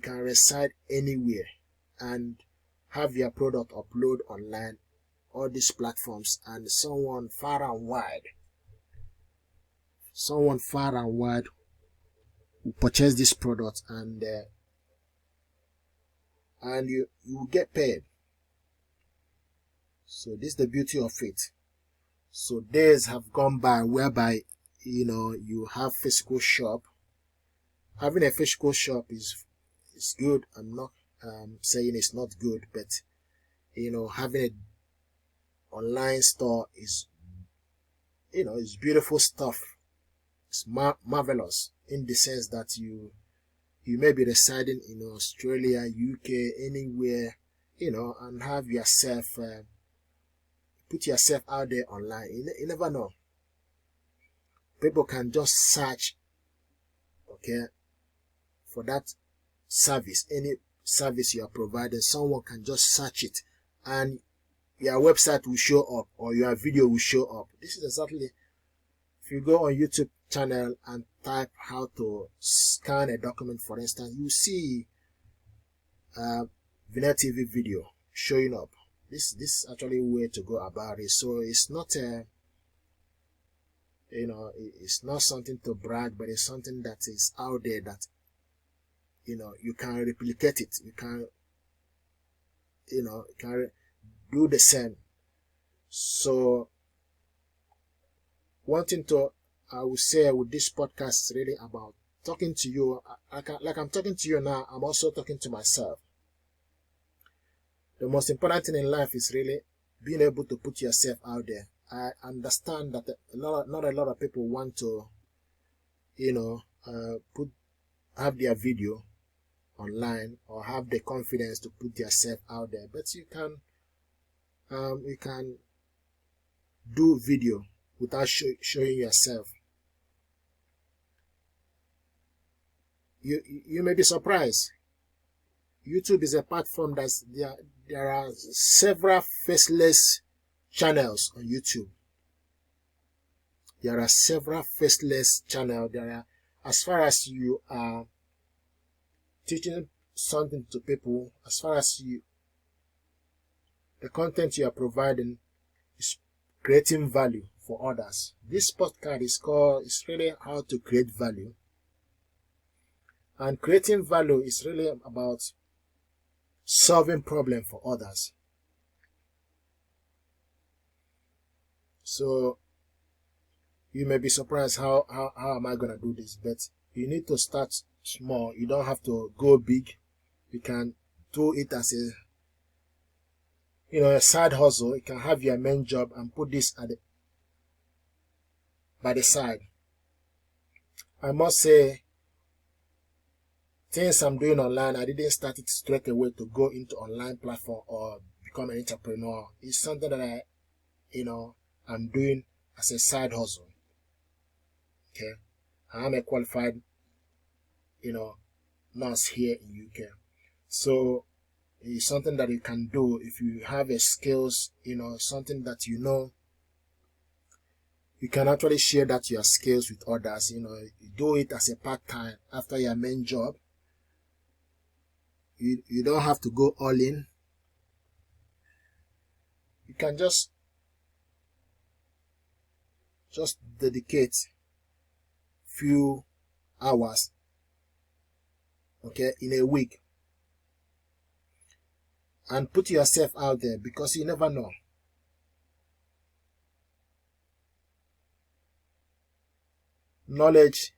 can reside anywhere and have your product upload online, all these platforms, and someone far and wide will purchase this product, and you get paid. So this is the beauty of it. So days have gone by whereby you have physical shop. Having a physical shop is good. I'm not saying it's not good, but having an online store is it's beautiful stuff. It's marvelous in the sense that you may be residing in Australia, UK, anywhere, and have yourself put yourself out there online. You never know. People can just search, for that service, any service you are providing. Someone can just search it, and your website will show up, or your video will show up. This is exactly, if you go on YouTube channel and type how to scan a document, for instance, you see Vinel TV video showing up. This is actually a way to go about it. So it's not it's not something to brag, but it's something that is out there that you can replicate it. You can do the same. So one thing I would say with this podcast is really about talking to you. Like I'm talking to you now, I'm also talking to myself. The most important thing in life is really being able to put yourself out there. I understand that not a lot of people want to, have their video online or have the confidence to put yourself out there. But you can do video without showing yourself. You may be surprised. YouTube is a platform there are several faceless channels on YouTube. There are several faceless channels. As far as you are teaching something to people, as far as the content you are providing creating value for others. This podcast is really how to create value. And creating value is really about solving problems for others. So you may be surprised how am I gonna do this, but you need to start small. You don't have to go big. You can do it as a side hustle. You can have your main job and put this by the side. I must say, things I'm doing online, I didn't start it straight away to go into online platform or become an entrepreneur. It's something that I'm doing as a side hustle. Okay, I'm a qualified, nurse here in UK. So it's something that you can do if you have a skills, something that you can actually share that your skills with others. You do it as a part-time after your main job. You don't have to go all in. You can just dedicate few hours, okay, in a week, and put yourself out there, because you never know. Knowledge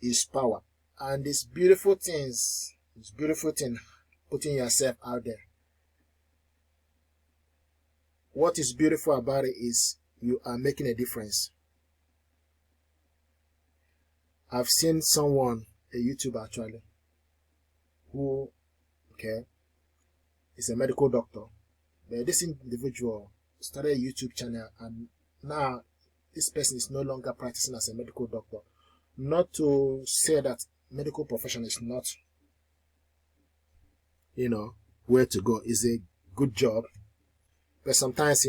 is power, and it's beautiful thing putting yourself out there. What is beautiful about it is you are making a difference. I've seen someone, a YouTuber actually, who, is a medical doctor. But this individual started a YouTube channel, and now this person is no longer practicing as a medical doctor. Not to say that medical profession is not, where to go. It's a good job. But sometimes,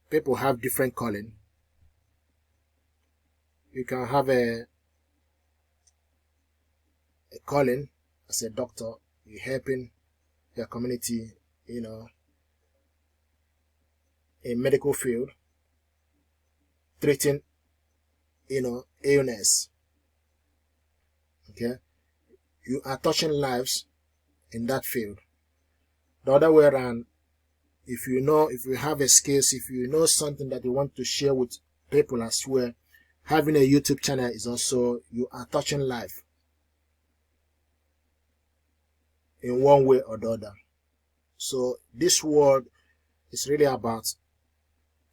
people have different calling. You can have a calling as a doctor. You're helping your community, in medical field, treating, illness. Okay, you are touching lives in that field. The other way around, if you have a skills, if you know something that you want to share with people as well, having a YouTube channel is also, you are touching life in one way or the other. So this world is really about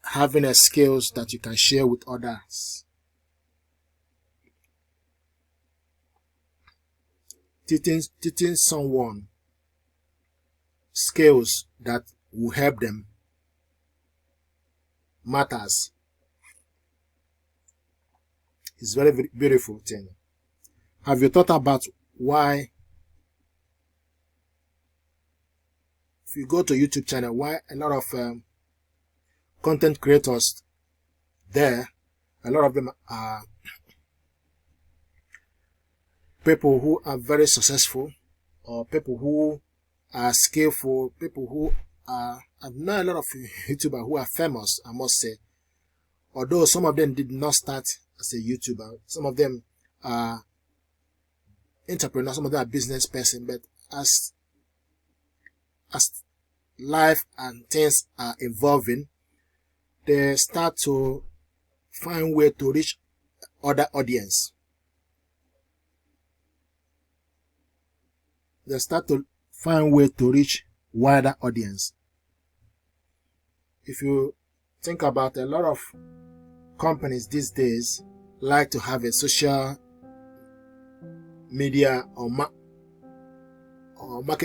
having a skills that you can share with others. Teaching someone skills that will help them matters. It's very, very beautiful thing. Have you thought about why, if you go to YouTube channel, why a lot of content creators there, a lot of them are people who are very successful, or people who are skillful, people who are, I've known a lot of YouTubers who are famous, I must say. Although some of them did not start as a YouTuber, some of them are entrepreneurs, some of them are business person, but as life and things are evolving, they start to find way to reach other audience. They start to find way to reach wider audience. If you think about, a lot of companies these days like to have a social media or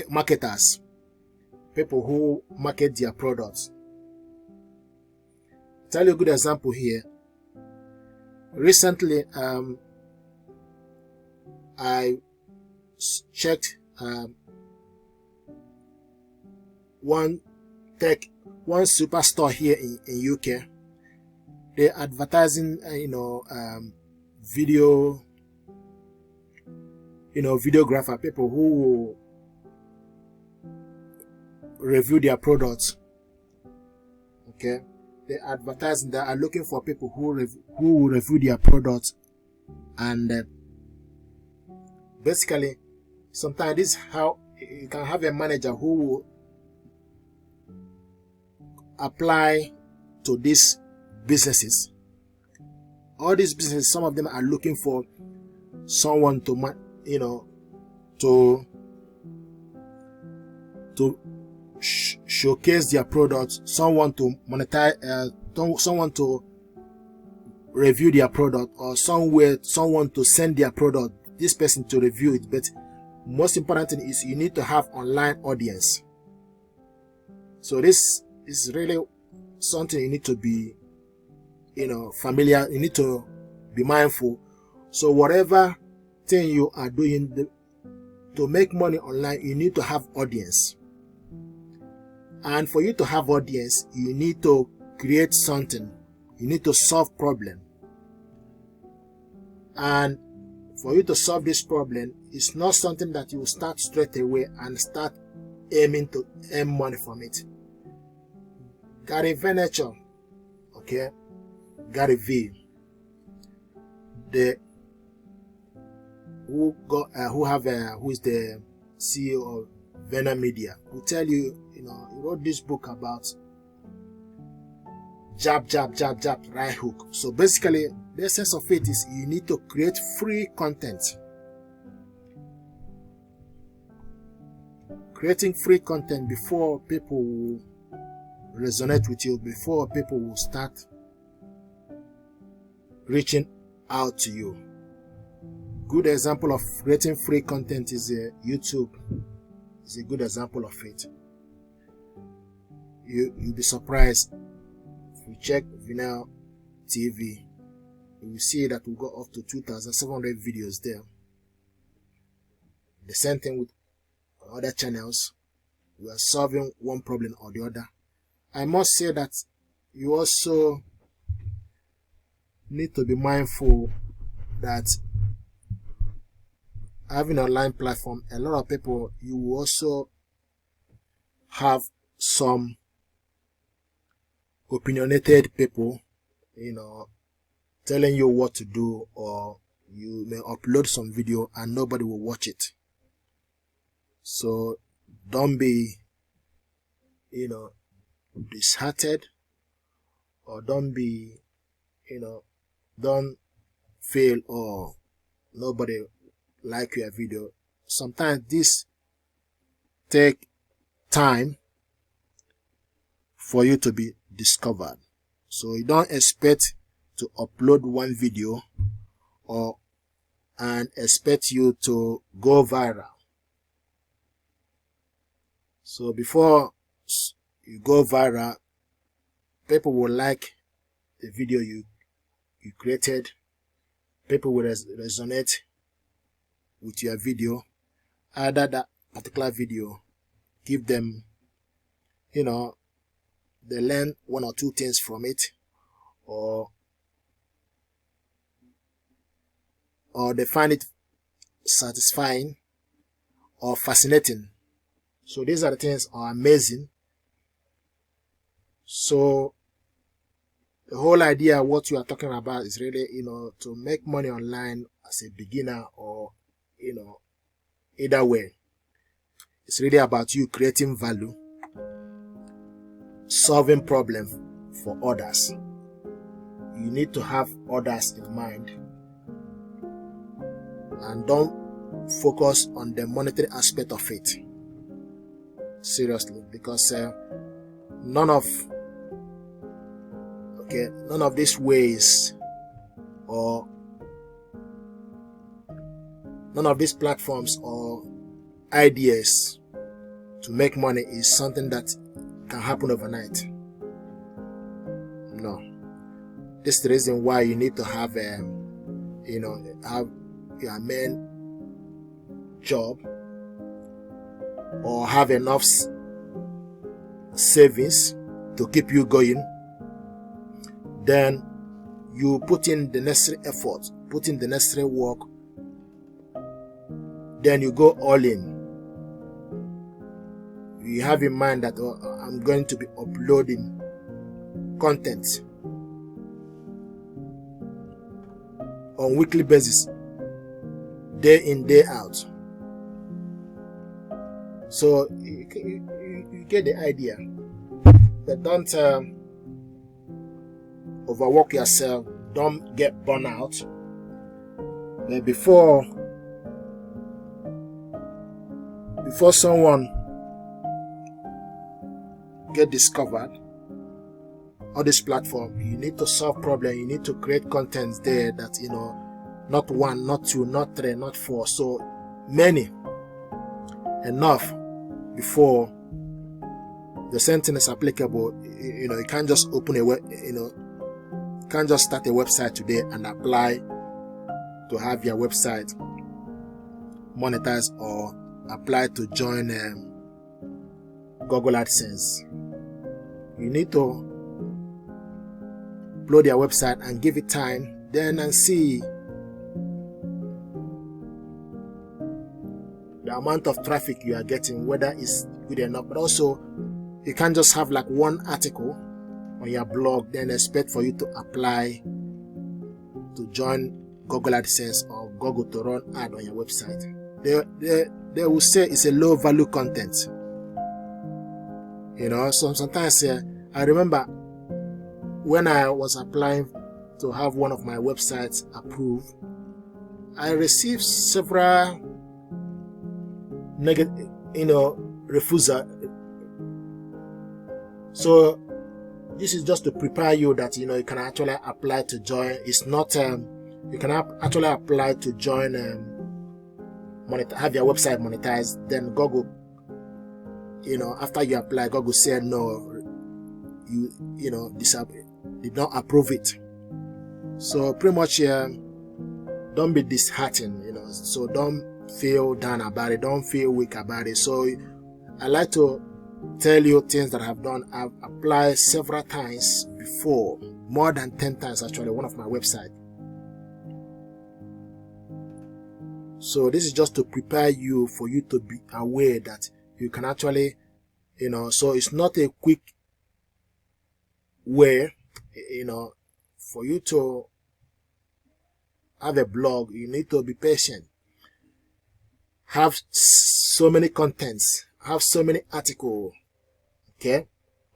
marketers, people who market their products. I'll tell you a good example here. Recently, I checked one superstore here in UK. They're advertising, videographer, people who will review their products. Okay, the advertising, they are looking for people who will review their products, and basically sometimes this is how you can have a manager who will apply to these businesses. All these businesses, some of them are looking for someone to, you know, to showcase their products, someone to monetize, someone to review their product, or someone to send their product, this person to review it. But most important thing is you need to have online audience. So this is really something you need to be, you know, familiar. You need to be mindful. So whatever thing you are doing to make money online, you need to have audience. And for you to have audience, you need to create something. You need to solve problem. And for you to solve this problem, it's not something that you will start straight away and start aiming to earn money from it. Gary Vaynerchuk, okay, Gary V, who is the CEO of Vayner Media, will tell you, you know, he wrote this book about jab, right hook. So basically, the essence of it is you need to create free content. Creating free content before people will resonate with you, before people will start reaching out to you. Good example of creating free content is YouTube. It's a good example of it. You'll be surprised if you check Vayner TV. You will see that we got up to 2,700 videos there. The same thing with other channels. We are solving one problem or the other. I must say that you also need to be mindful that having an online platform, a lot of people, you will also have some opinionated people, you know, telling you what to do, or you may upload some video and nobody will watch it. So don't be, you know, disheartened, or don't be, you know, don't feel, or nobody like your video. Sometimes this take time for you to be discovered. So you don't expect to upload one video and expect you to go viral. So before you go viral, people will like the video you created. People will resonate with your video. Either that particular video give them, you know, they learn one or two things from it, or they find it satisfying or fascinating. So these are the things are amazing. So the whole idea of what you are talking about is really, you know, to make money online as a beginner, or, you know, either way. It's really about you creating value, solving problems for others. You need to have others in mind, and don't focus on the monetary aspect of it. Seriously, because none of these ways, or none of these platforms or ideas to make money is something that can happen overnight. No. This is the reason why you need to have you know, have your main job, or have enough savings to keep you going. Then you put in the necessary effort, put in the necessary work, then you go all in. You have in mind that I'm going to be uploading content on weekly basis, day in, day out. So you get the idea. But don't overwork yourself. Don't get burnt out. But before someone get discovered on this platform, you need to solve problem. You need to create contents there that, not one, not two, not three, not four, so many, enough before the same thing is applicable. You can't just open a web, can't just start a website today and apply to have your website monetized or apply to join Google AdSense. You need to upload your website and give it time, then and see the amount of traffic you are getting, whether it's good enough. But also, you can't just have like one article on your blog, then expect for you to apply to join Google AdSense or Google to run ad on your website. They will say it's a low value content. So sometimes I remember when I was applying to have one of my websites approved, I received several negative, refusal. So this is just to prepare you that you can actually apply to join. It's not you can actually apply to join have your website monetized. Then Google, after you apply, Google said no, you did not approve it. So pretty much don't be disheartened, so don't feel down about it, don't feel weak about it. So I like to tell you things that I've done. I've applied several times before, more than 10 times actually, one of my websites. So this is just to prepare you, for you to be aware that you can actually, so it's not a quick way, for you to have a blog. You need to be patient, have so many contents, have so many articles, okay,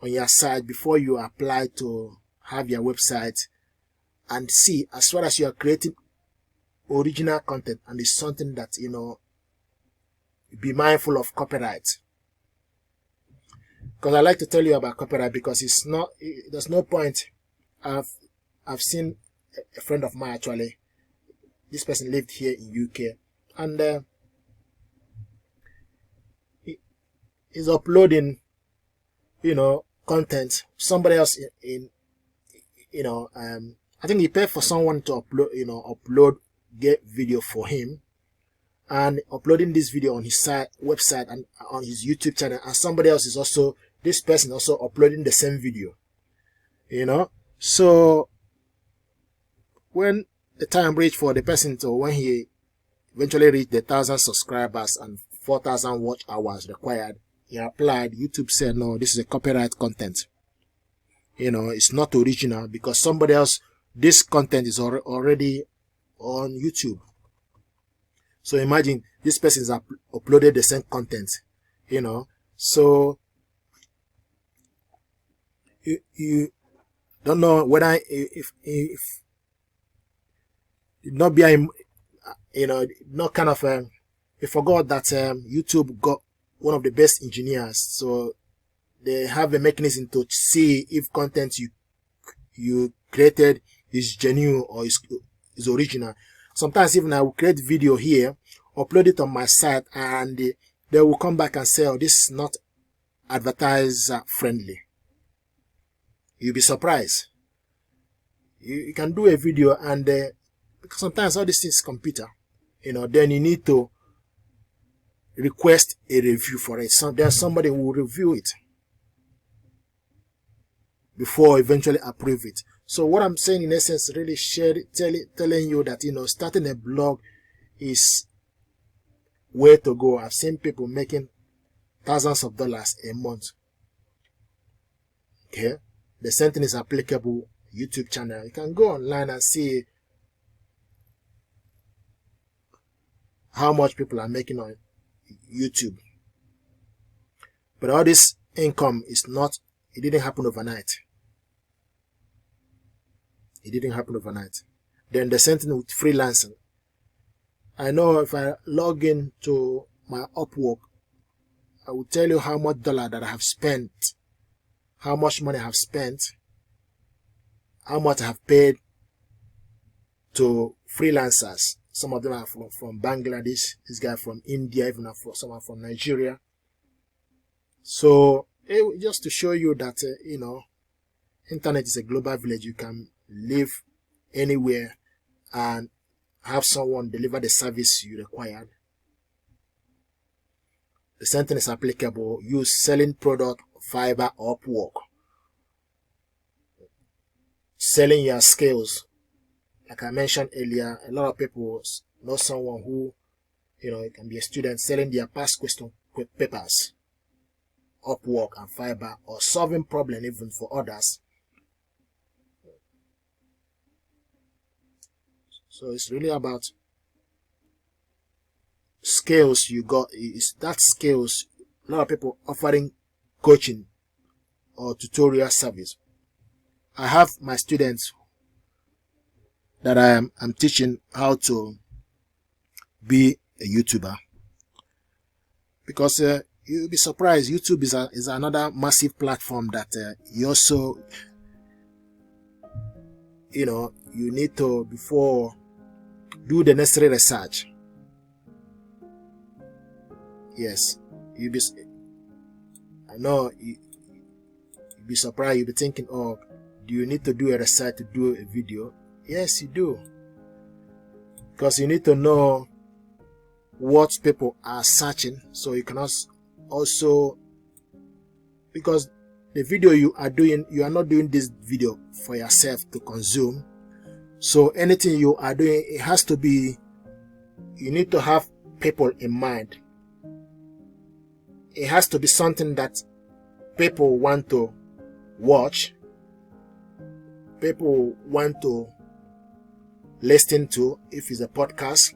on your site before you apply to have your website, and see, as far as you are creating original content and it's something that be mindful of copyright. Because I like to tell you about copyright, because there's no point. I've seen a friend of mine, actually, this person lived here in UK, and he's uploading content. Somebody else I think he paid for someone to upload get video for him, and uploading this video on his website and on his YouTube channel, and somebody else is also, this person also uploading the same video, so when the time reached for the person to, when he eventually reached the 1,000 subscribers and 4,000 watch hours required, he applied. YouTube said no, this is a copyright content, it's not original, because somebody else, this content is already on YouTube. So imagine this person has uploaded the same content, so you don't know whether if not be not kind of you forgot that YouTube got one of the best engineers, so they have a mechanism to see if content you created is genuine or is original. Sometimes even I will create video here, upload it on my site, and they will come back and say, oh, this is not advertiser friendly. You'll be surprised. You can do a video, and because sometimes all these things computer, then you need to request a review for it. So there's somebody who will review it before eventually approve it. So what I'm saying in essence, really telling you that starting a blog is way to go. I've seen people making thousands of dollars a month. Okay, The same thing is applicable YouTube channel. You can go online and see how much people are making on YouTube. But all this income is not, it didn't happen overnight. It didn't happen overnight. Then the same thing with freelancing. I know if I log into my Upwork, I will tell you how much dollar that I have spent, how much money I have spent, how much I have paid to freelancers. Some of them are from Bangladesh, this guy from India, even some are from Nigeria. So just to show you that, internet is a global village. You can live anywhere and have someone deliver the service you required. The same thing is applicable. Use selling product, Fiverr, Upwork. Selling your skills. Like I mentioned earlier, a lot of people know someone who, it can be a student selling their past question papers, Upwork and Fiverr, or solving problem even for others. So it's really about skills you got. Is that skills. A lot of people offering coaching or tutorial service. I have my students that I'm teaching how to be a YouTuber, because you'll be surprised. YouTube is another massive platform that you also, you need to, before, do the necessary research. Yes, I know you'll be surprised. You'll be thinking, oh, do you need to do a research to do a video? Yes, you do. Because you need to know what people are searching. So you can also, because the video you are doing, you are not doing this video for yourself to consume. So anything you are doing, it has to be, you need to have people in mind. It has to be something that people want to watch, people want to listen to. If it's a podcast,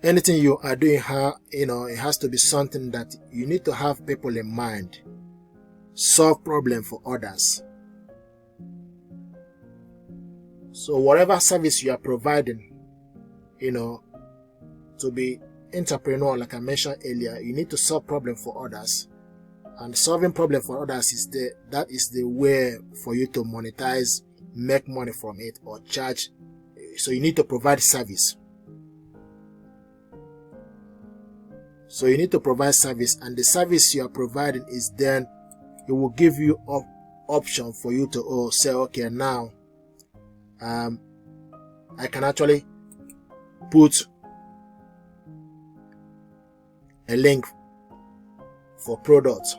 anything you are doing, it has to be something that you need to have people in mind. Solve problem for others. So whatever service you are providing, to be entrepreneur, like I mentioned earlier, you need to solve problem for others. And solving problem for others is the way for you to monetize, make money from it, or charge. So you need to provide service. So you need to provide service, and the service you are providing is then, it will give you option for you to say, okay, now I can actually put a link for products,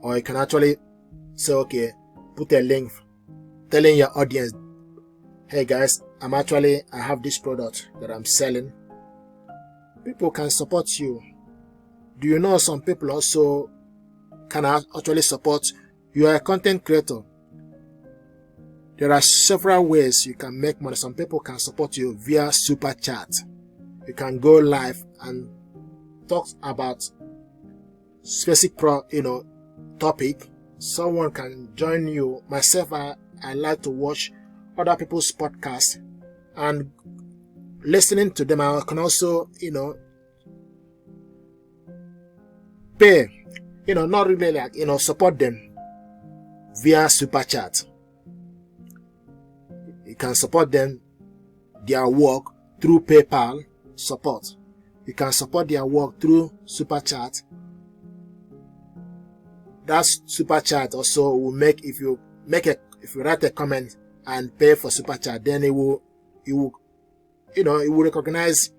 or you can actually say, okay, put a link telling your audience, hey guys, I have this product that I'm selling. People can support you. Do you know some people also can actually support? You are a content creator. There are several ways you can make money. Some people can support you via super chat. You can go live and talk about specific topic. Someone can join you. Myself, I like to watch other people's podcasts and listening to them. I can also pay, not really like, support them via super chat. You can support them, their work, through PayPal support. You can support their work through super chat. That super chat also will make, if you write a comment and pay for super chat, then it will recognize,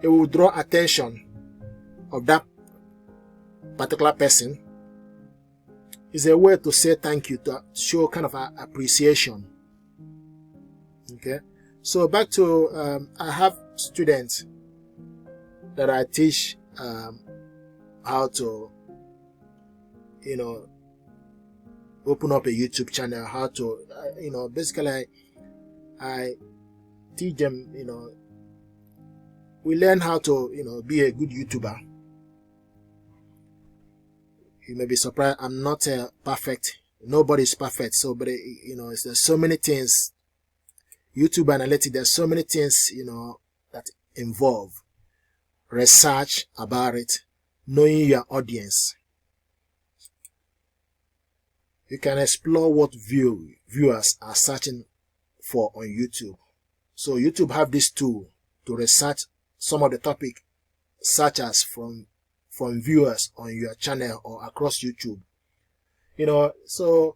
it will draw attention of that particular person. It's a way to say thank you, to show kind of appreciation. Okay, so back to I have students that I teach how to open up a YouTube channel, how to, basically I teach them, we learn how to, be a good YouTuber. You may be surprised, I'm not perfect. Nobody's perfect. So, but, there's so many things, YouTube analytics, there's so many things, that involve research about it, knowing your audience. You can explore what viewers are searching for on YouTube. So YouTube have this tool to research some of the topic, such as from viewers on your channel or across YouTube. So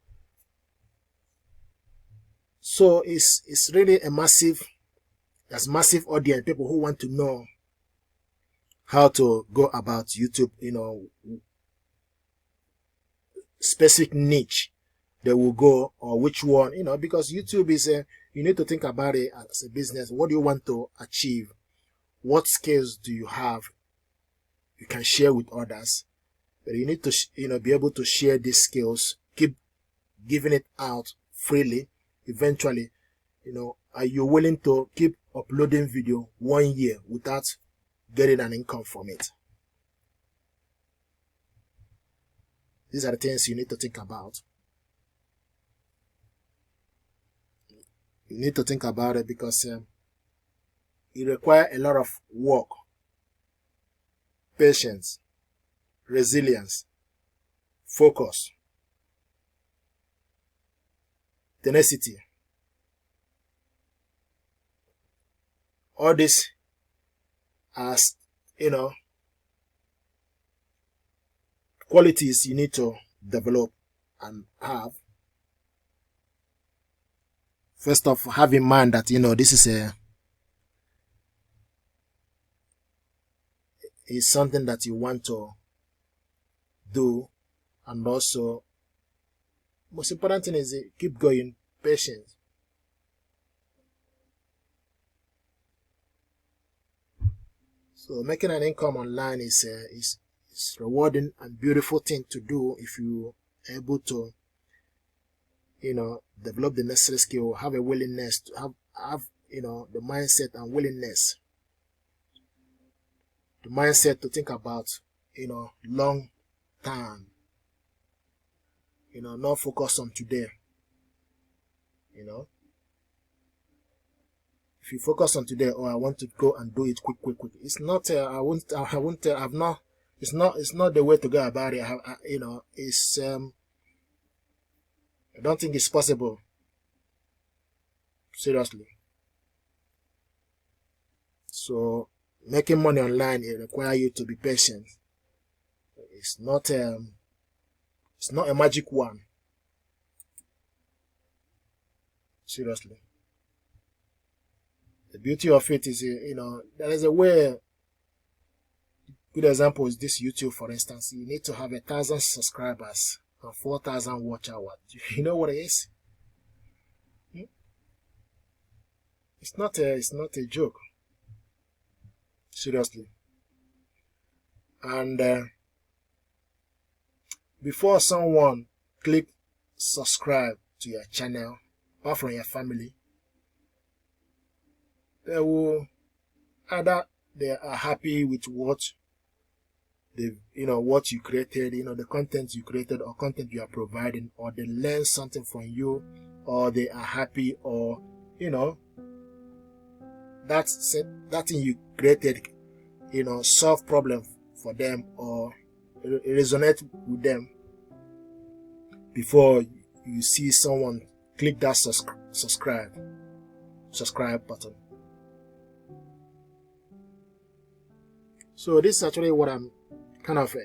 it's really there's massive audience, people who want to know how to go about YouTube, specific niche they will go, or which one, because YouTube is you need to think about it as a business. What do you want to achieve? What skills do you have you can share with others? But you need to be able to share these skills, keep giving it out freely. Eventually, are you willing to keep uploading video 1 year without getting an income from it? These are the things you need to think about. You need to think about it because it requires a lot of work, patience, resilience, focus, tenacity. All this as, qualities you need to develop and have. First off, have in mind that, this is something that you want to do. And also, most important thing is keep going, patience. So making an income online is rewarding and beautiful thing to do if you are able to, develop the necessary skill, have a willingness to have the mindset and willingness, the mindset to think about, long term, not focus on today. If you focus on today, I want to go and do it quick, it's not, it's not the way to go about it. It's, I don't think it's possible. Seriously. So making money online, it requires you to be patient. It's not a magic one. Seriously. The beauty of it is, there is a way. Good example is this YouTube, for instance. You need to have 1,000 subscribers and 4,000 watch hours. You know what it is? It's not a joke. Seriously. And before someone click subscribe to your channel, or from your family, they will either they are happy with what what you created, the content you created or content you are providing, or they learn something from you, or they are happy, or that thing you created, solve problem for them, or resonate with them before you see someone click that subscribe button. So this is actually what I'm kind of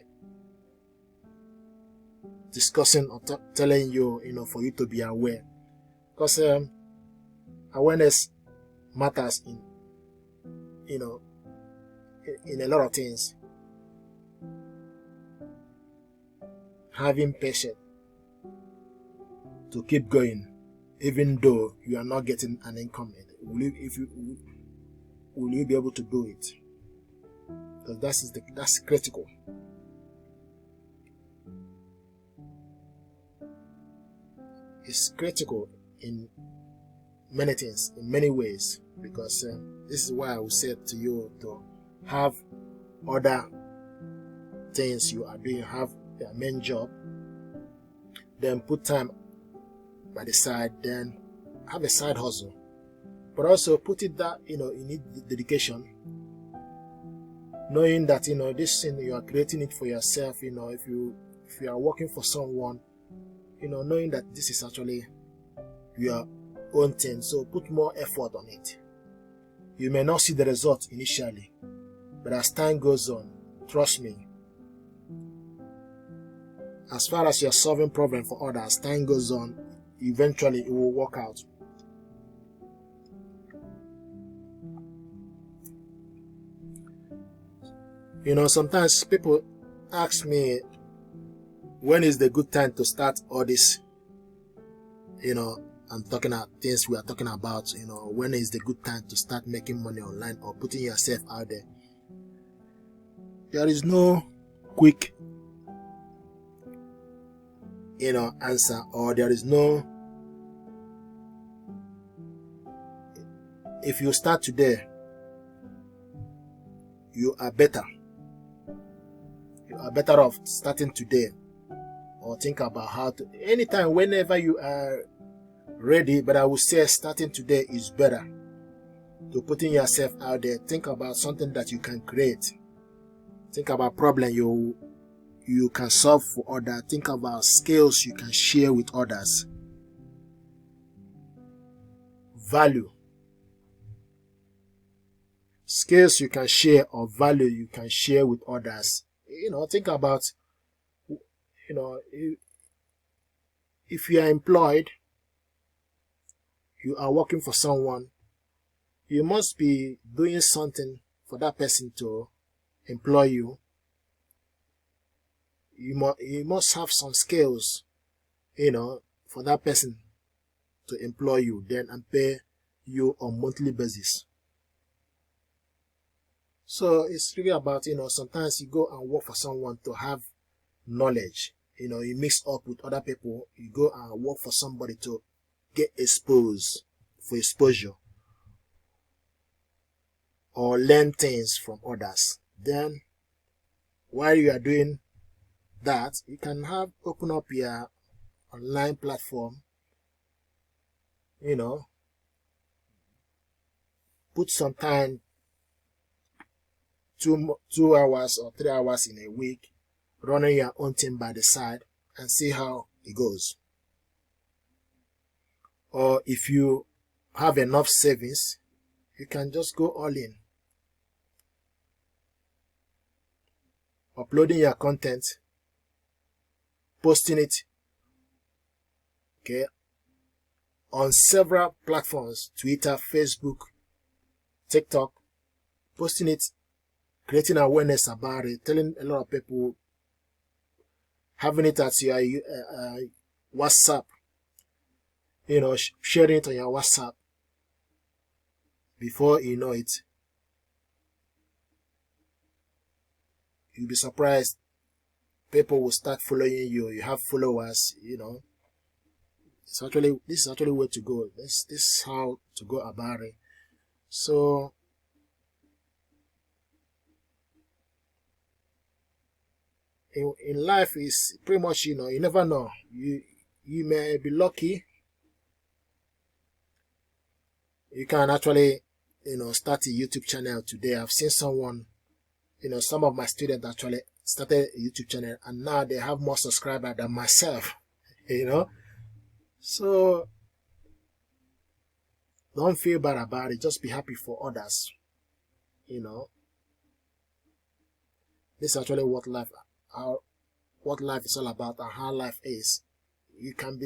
discussing or telling you, for you to be aware, because awareness matters in a lot of things. Having patience to keep going, even though you are not getting an income, will you be able to do it? Because that's critical. is critical in many things, in many ways, because this is why I will say to you to have other things you are doing, have your main job, then put time by the side, then have a side hustle, but also put it that you need dedication, knowing that this thing you are creating it for yourself. If you are working for someone, knowing that this is actually your own thing, so put more effort on it. You may not see the result initially, but as time goes on, trust me, as far as you're solving problem for others, time goes on, eventually it will work out. Sometimes people ask me, when is the good time to start all this? I'm talking about things we are talking about. When is the good time to start making money online or putting yourself out there? There is no quick, answer, or there is no, if you start today, you are better. You are better off starting today, or think about how to, anytime, whenever you are ready, but I would say starting today is better to putting yourself out there. Think about something that you can create. Think about problem you can solve for others. Think about skills you can share with others. Value. Skills you can share or value you can share with others. Think about, if you are employed, you are working for someone, you must be doing something for that person to employ you. You must have some skills, for that person to employ you, then and pay you on monthly basis. So it's really about, sometimes you go and work for someone to have knowledge. You mix up with other people. You go and work for somebody to get exposed, for exposure, or learn things from others. Then, while you are doing that, you can open up your online platform, put some time, 2 hours or 3 hours in a week, running your own thing by the side, and see how it goes. Or if you have enough savings, you can just go all in, uploading your content, posting it, on several platforms, Twitter, Facebook, TikTok, posting it, creating awareness about it, telling a lot of people, having it as your WhatsApp, sharing it on your WhatsApp. Before you know it, you'll be surprised. People will start following you. You have followers, this is actually where to go. This is how to go about it. So in life is pretty much, you never know. You may be lucky. You can actually, start a YouTube channel today. I've seen someone, some of my students actually started a YouTube channel, and now they have more subscribers than myself, So don't feel bad about it. Just be happy for others. This is actually what life is all about, and how life is. You can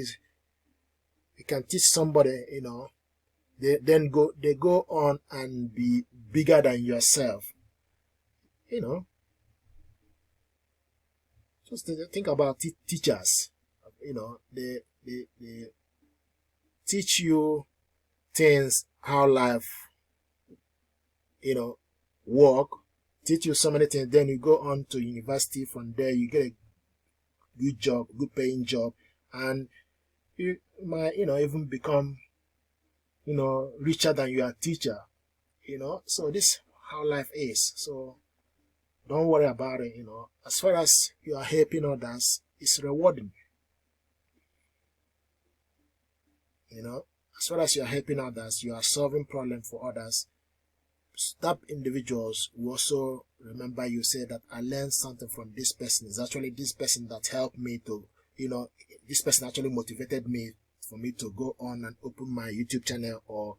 teach somebody, they go on and be bigger than yourself. Just think about teachers. They teach you things, how life, work, teach you so many things. Then you go on to university. From there, you get a good job, good paying job, and you might, even become, richer than your teacher, So this is how life is. So don't worry about it, As far as you are helping others, it's rewarding. As far as you are helping others, you are solving problems for others. That individuals will also remember you, say that I learned something from this person. It's actually this person that helped me to, this person actually motivated me for me to go on and open my YouTube channel or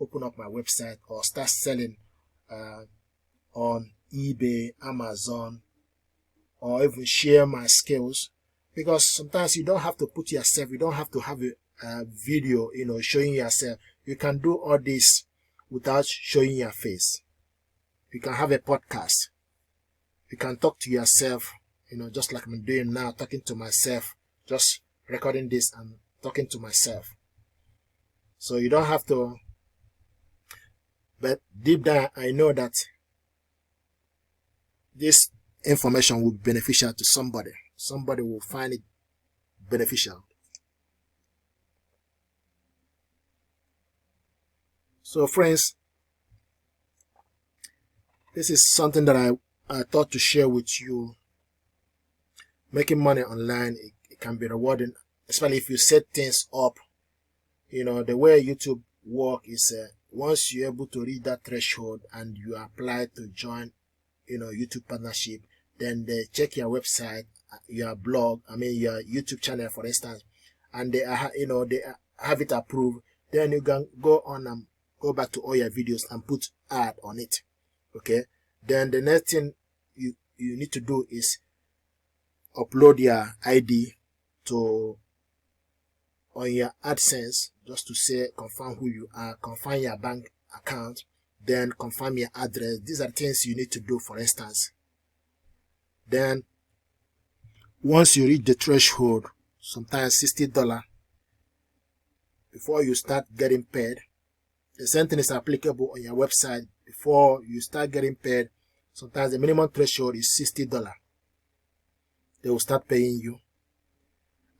open up my website or start selling on eBay, Amazon, or even share my skills. Because sometimes you don't have to put yourself, you don't have to have a video, showing yourself. You can do all this without showing your face. You can have a podcast. You can talk to yourself, just like I'm doing now, talking to myself, just recording this and talking to myself. So you don't have to, but deep down, I know that this information will be beneficial to somebody. Somebody will find it beneficial. So friends, this is something that I thought to share with you. Making money online, it can be rewarding, especially if you set things up. The way YouTube work is once you're able to reach that threshold and you apply to join, YouTube partnership, then they check your website, your blog, your YouTube channel, for instance, and they have it approved. Then you can go on and go back to all your videos and put ad on it. Okay. Then the next thing you need to do is upload your ID on your AdSense, just to say confirm who you are, confirm your bank account, then confirm your address. These are things you need to do, for instance. Then once you reach the threshold, sometimes $60, before you start getting paid, the same thing is applicable on your website. Before you start getting paid, sometimes the minimum threshold is $60. They will start paying you.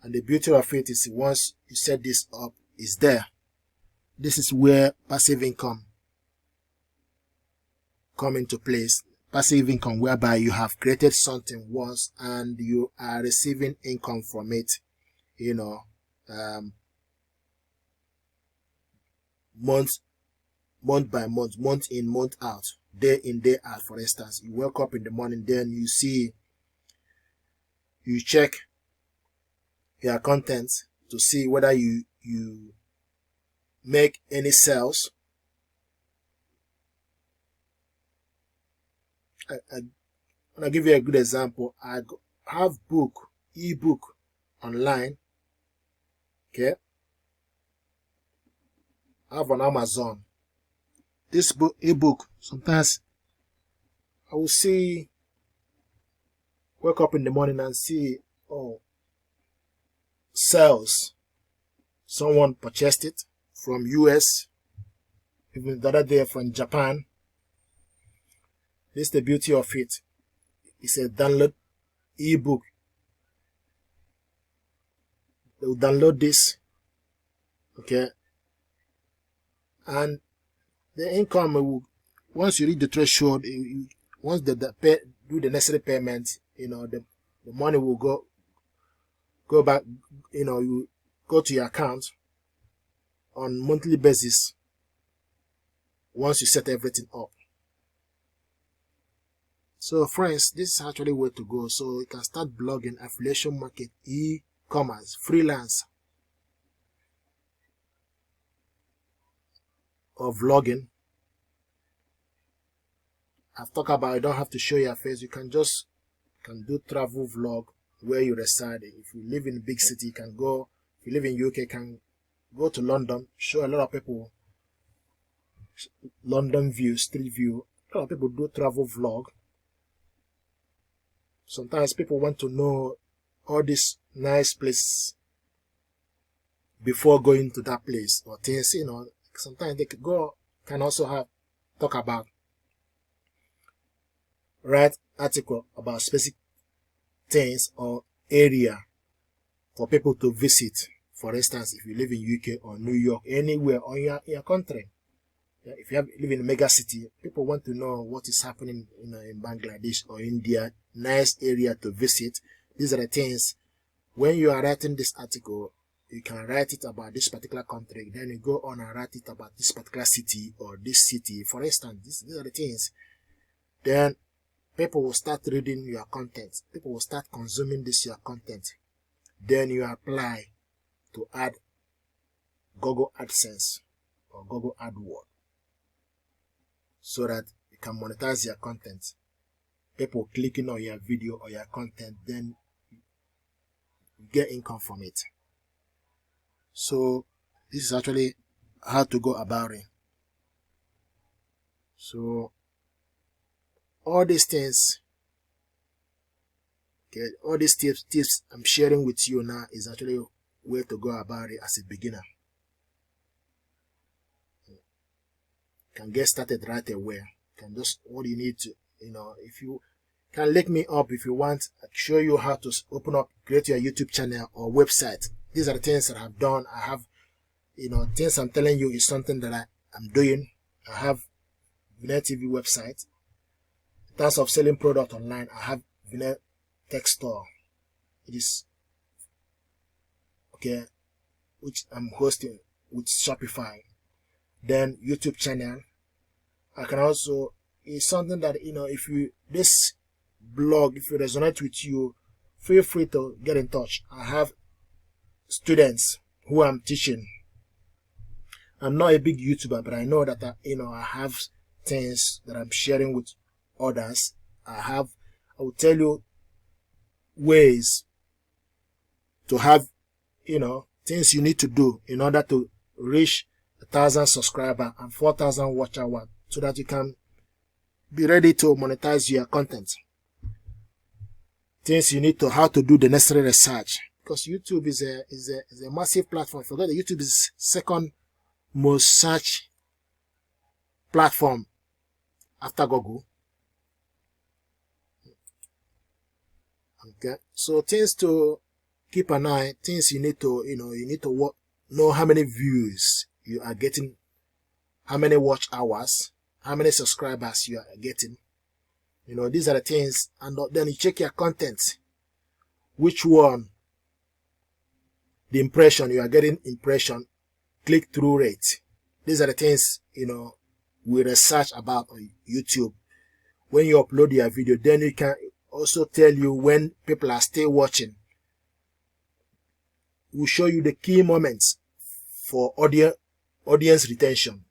And the beauty of it is, once you set this up, is there. This is where passive income come into place. Passive income, whereby you have created something once and you are receiving income from it, month by month, month in, month out, day in, day out. For instance, you wake up in the morning, then you check your contents to see whether you make any sales. I'll give you a good example. I have ebook online. Okay, I have on Amazon. This ebook, sometimes I will wake up in the morning and see, sales. Someone purchased it from US, even the other day from Japan. This is the beauty of it. It's a download ebook. They will download this, okay, and the income will, once you reach the threshold, once do the necessary payments, the money will go back, you go to your account on monthly basis once you set everything up. So friends, this is actually where to go. So you can start blogging, affiliation market, e-commerce, freelance, or vlogging. I've talked about you don't have to show your face. You can do travel vlog where you reside. If you live in a big city, you can go. If you live in UK, you can go to London, show a lot of people London view, street view. A lot of people do travel vlog. Sometimes people want to know all these nice places before going to that place, or things, sometimes they can also talk about, write article about specific things or area for people to visit. For instance, if you live in UK or New York, anywhere on your country, if you live in a mega city, people want to know what is happening, in Bangladesh or India, nice area to visit. These are the things. When you are writing this article, you can write it about this particular country, then you go on and write it about this particular city or this city. For instance, these are the things. Then people will start reading your content. People will start consuming your content. Then you apply to add Google AdSense or Google AdWords so that you can monetize your content. People clicking on your video or your content, then you get income from it. So this is actually how to go about it. So all these things, okay, all these tips I'm sharing with you now is actually where to go about it as a beginner. You can get started right away. Can just, what you need to, if you can look me up if you want, I'll show you how to open up, create your YouTube channel or website. These are the things that I've done. I have, things I'm telling you is something that I'm doing. I have Vinet TV website. In terms of selling product online, I have Vinet Tech Store. It is, okay, which I'm hosting with Shopify. Then YouTube channel. I can also, it's something that, if this blog, if it resonates with you, feel free to get in touch. I have students who I'm teaching. I'm not a big YouTuber, but I know that I have things that I'm sharing with others. I will tell you ways to have, things you need to do in order to reach 1,000 subscribers and 4,000 watch hours, so that you can be ready to monetize your content. Things you need to, how to do the necessary research, because YouTube is a massive platform. Forget that YouTube is second most search platform after Google. Okay, so things to keep an eye, things you need to, you need to know how many views you are getting, how many watch hours, how many subscribers you are getting. These are the things, and then you check your content. Which one, the impression, you are getting impression, click-through rate. These are the things, we research about on YouTube. When you upload your video, then you can also tell you when people are still watching. We'll show you the key moments for audience retention.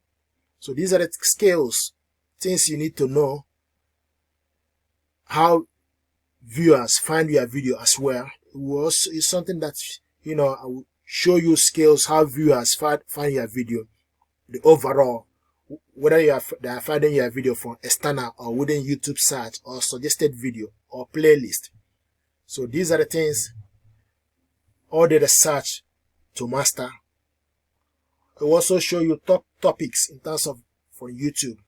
So these are the skills, things you need to know. How viewers find your video as well. It also is something that, I will show you skills, how viewers find your video. The overall, whether they are finding your video from external or within YouTube search or suggested video or playlist. So these are the things, all the research to master. I will also show you top topics in terms of for YouTube.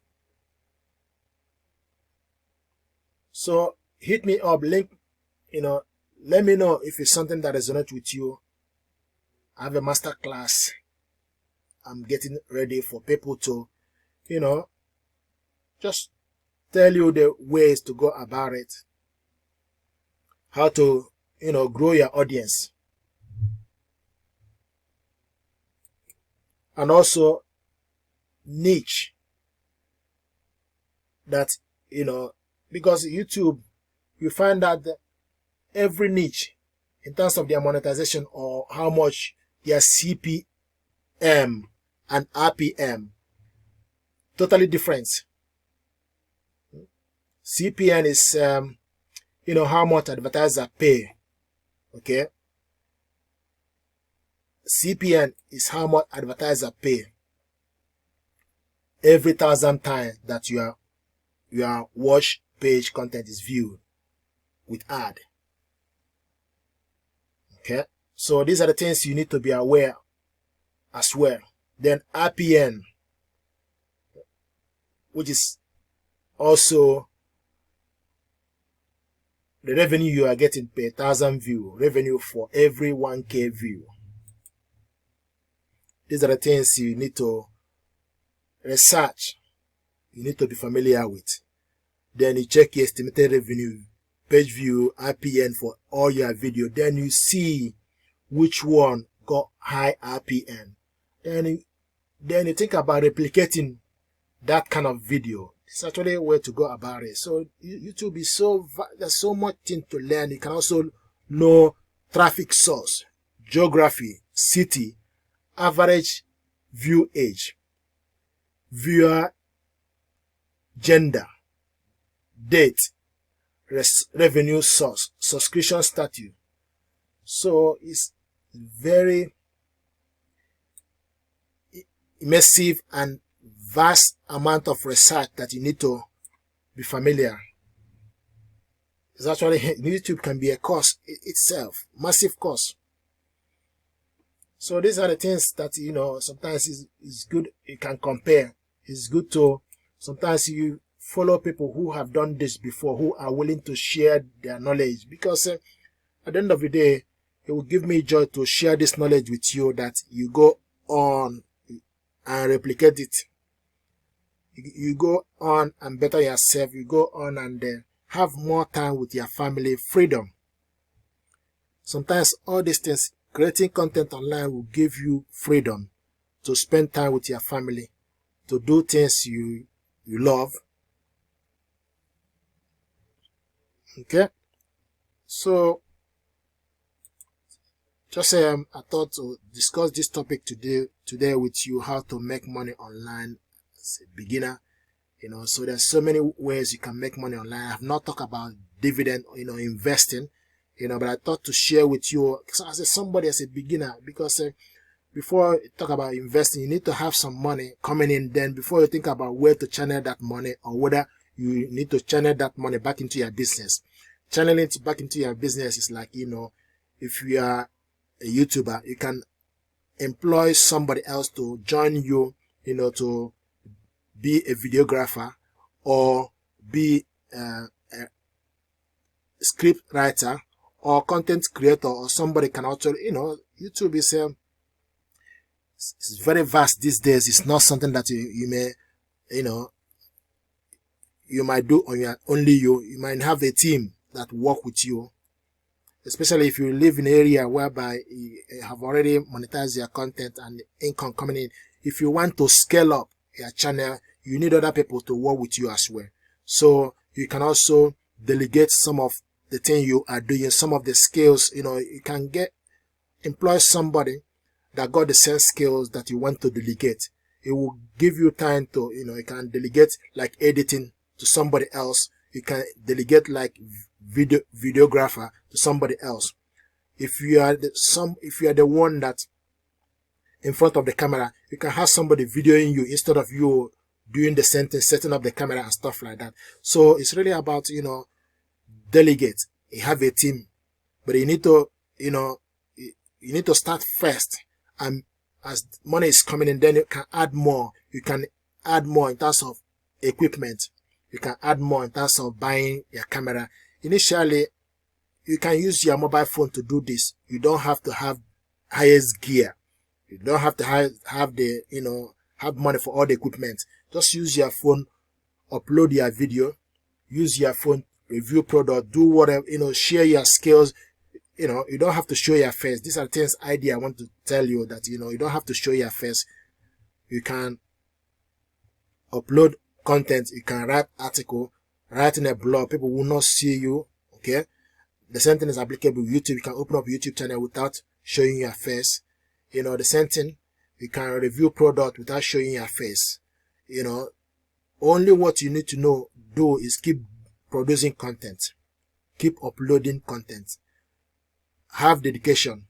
So hit me up, link, let me know if it's something that resonates with you. I have a master class. I'm getting ready for people to, just tell you the ways to go about it. How to, grow your audience. And also niche that, because YouTube, you find that every niche in terms of their monetization or how much their CPM and RPM, totally different. CPM is, how much advertiser pay. Okay. CPM is how much advertiser pay every 1,000 times that your watch page content is viewed with ad. Okay, so these are the things you need to be aware as well. Then RPM, which is also the revenue you are getting per 1,000 view, revenue for every 1K view. These are the things you need to research. You need to be familiar with. Then you check your estimated revenue, page view, RPN for all your video. Then you see which one got high RPN. Then you think about replicating that kind of video. It's actually a way to go about it. So YouTube is there's so much thing to learn. You can also know traffic source, geography, city, average view age, viewer gender, date, revenue source, subscription status. So it's very immersive and vast amount of research that you need to be familiar. It's actually, YouTube can be a course itself, massive course. So these are the things that, sometimes is good. You can compare. It's good to, sometimes you follow people who have done this before, who are willing to share their knowledge, because at the end of the day, it will give me joy to share this knowledge with you, that you go on and replicate it. You go on and better yourself. You go on and have more time with your family, freedom. Sometimes all these things, creating content online will give you freedom to spend time with your family, to do things you love. Okay, so just I thought to discuss this topic today with you, how to make money online as a beginner. So there's so many ways you can make money online. I have not talked about dividend, investing, but I thought to share with you as somebody as a beginner, because before you talk about investing, you need to have some money coming in. Then before you think about where to channel that money, or whether you need to channel that money back into your business. Channeling it back into your business is like, if you are a YouTuber, you can employ somebody else to join you, to be a videographer or be a script writer or content creator, or somebody can also, YouTube is it's very vast these days. It's not something that you may, you might do on your only you. You might have a team that work with you, especially if you live in an area whereby you have already monetized your content and income coming in. If you want to scale up your channel, you need other people to work with you as well. So you can also delegate some of the thing you are doing, some of the skills. You can employ somebody that got the same skills that you want to delegate. It will give you time to, you can delegate like editing to somebody else. You can delegate like videographer to somebody else. If you are the one that in front of the camera, you can have somebody videoing you instead of you doing the same thing, setting up the camera and stuff like that. So it's really about, delegate. You have a team, but you need to, you need to start first. And as money is coming in, then you can add more. You can add more in terms of equipment. You can add more in terms of buying your camera. Initially, you can use your mobile phone to do this. You don't have to have highest gear. You don't have to have the, have money for all the equipment. Just use your phone, upload your video, use your phone, review product, do whatever, share your skills. You don't have to show your face. These are things I want to tell you, that, you don't have to show your face. You can upload content. You can write article, write in a blog. People will not see you. Okay. The same thing is applicable with YouTube. You can open up a YouTube channel without showing your face. The same thing. You can review product without showing your face. Only what you need to do is keep producing content. Keep uploading content. Have dedication.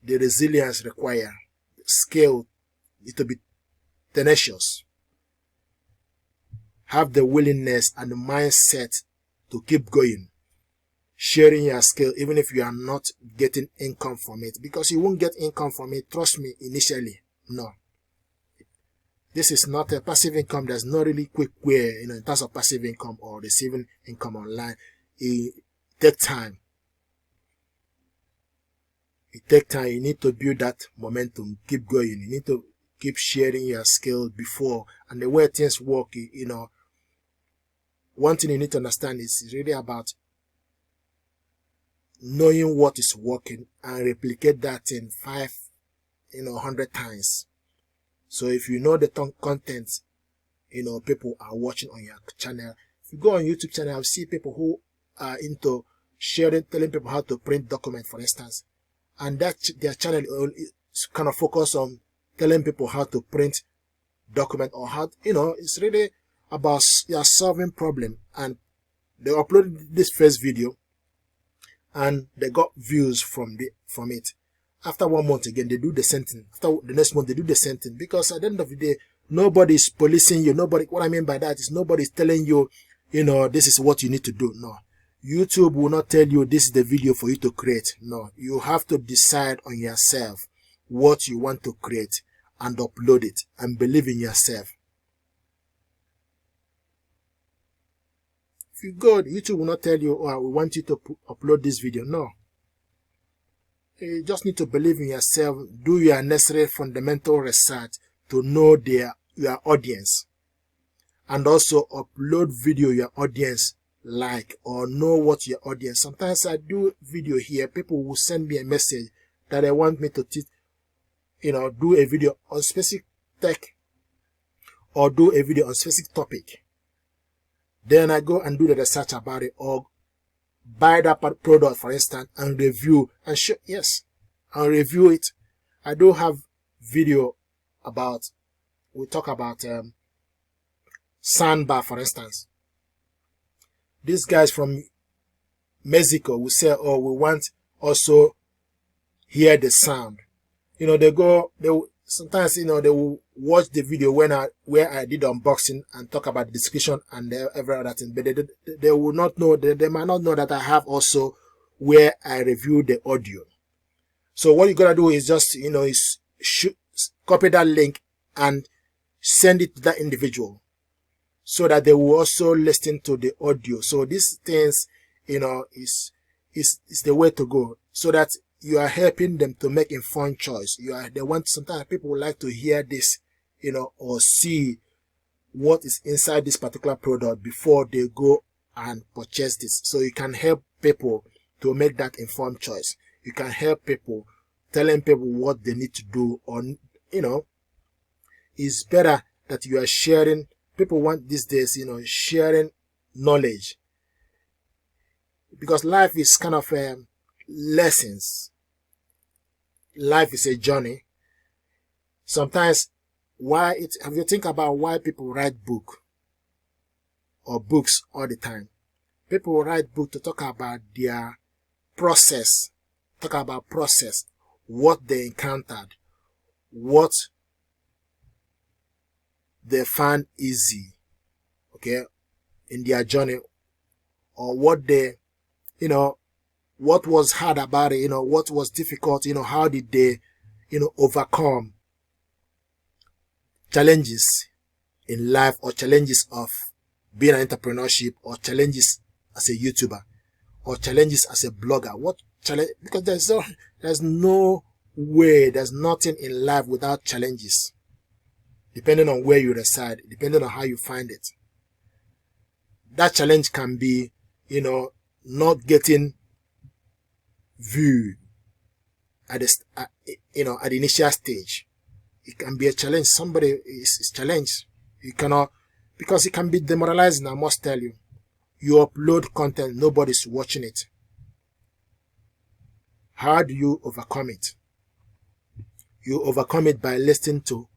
The resilience required. Skill. It will be tenacious. Have the willingness and the mindset to keep going. Sharing your skill, even if you are not getting income from it, because you won't get income from it, trust me, initially. No. This is not a passive income. There's no really quick way, in terms of passive income or receiving income online. It takes time. It takes time. You need to build that momentum, keep going. You need to keep sharing your skills before. And the way things work, you know, one thing you need to understand is really about knowing what is working and replicate that in 100 times. So if you know the content, you know, people are watching on your channel. If you go on YouTube channel, I'll see people who are into sharing, telling people how to print document, for instance. And that their channel is kind of focused on telling people how to print document, or how, you know, it's really about you're solving problem. And they uploaded this first video and they got views from it. After 1 month again, they do the same thing. After the next month, they do the same thing. Because at the end of the day, nobody's policing you. What I mean by that is nobody's telling you, you know, this is what you need to do. No. YouTube will not tell you this is the video for you to create. No. You have to decide on yourself what you want to create and upload it, and believe in yourself. If you go, YouTube will not tell you, oh, we want you to upload this video. No. You just need to believe in yourself, do your necessary fundamental research to know your audience, and also upload video your audience like, or know what your audience. Sometimes I do video here, people will send me a message that they want me to teach, you know, do a video on specific tech, or do a video on specific topic. Then I go and do the research about it, or buy that product, for instance, and review and show, yes, and review it. I do have video about, we talk about soundbar, for instance. These guys from Mexico will say, oh, we want also hear the sound. You know, sometimes, you know, they will watch the video where I did unboxing and talk about the description and every other thing, but they will not know, they might not know that I have also where I review the audio. So what you gotta do is just, you know, copy that link and send it to that individual, so that they will also listen to the audio. So these things, you know, is the way to go, so that you are helping them to make informed choice. Sometimes people would like to hear this, you know, or see what is inside this particular product before they go and purchase this. So you can help people to make that informed choice. You can help people, telling people what they need to do, or, you know, it's better that you are sharing. People want these days, you know, sharing knowledge, because life is kind of lessons. Life is a journey. Sometimes, have you think about why people write books all the time? People write books to talk about their process, what they encountered, what they found easy, okay, in their journey, or what they, you know, what was hard about it, you know, what was difficult, you know, how did they, you know, overcome challenges in life, or challenges of being an entrepreneurship, or challenges as a YouTuber, or challenges as a blogger. What challenge? Because there's no way, there's nothing in life without challenges, depending on where you reside, depending on how you find it. That challenge can be, you know, not getting view at the initial stage. It can be a challenge. Somebody is challenged. You cannot, because it can be demoralizing. I must tell you, you upload content, nobody's watching it. How do you overcome it? You overcome it by listening to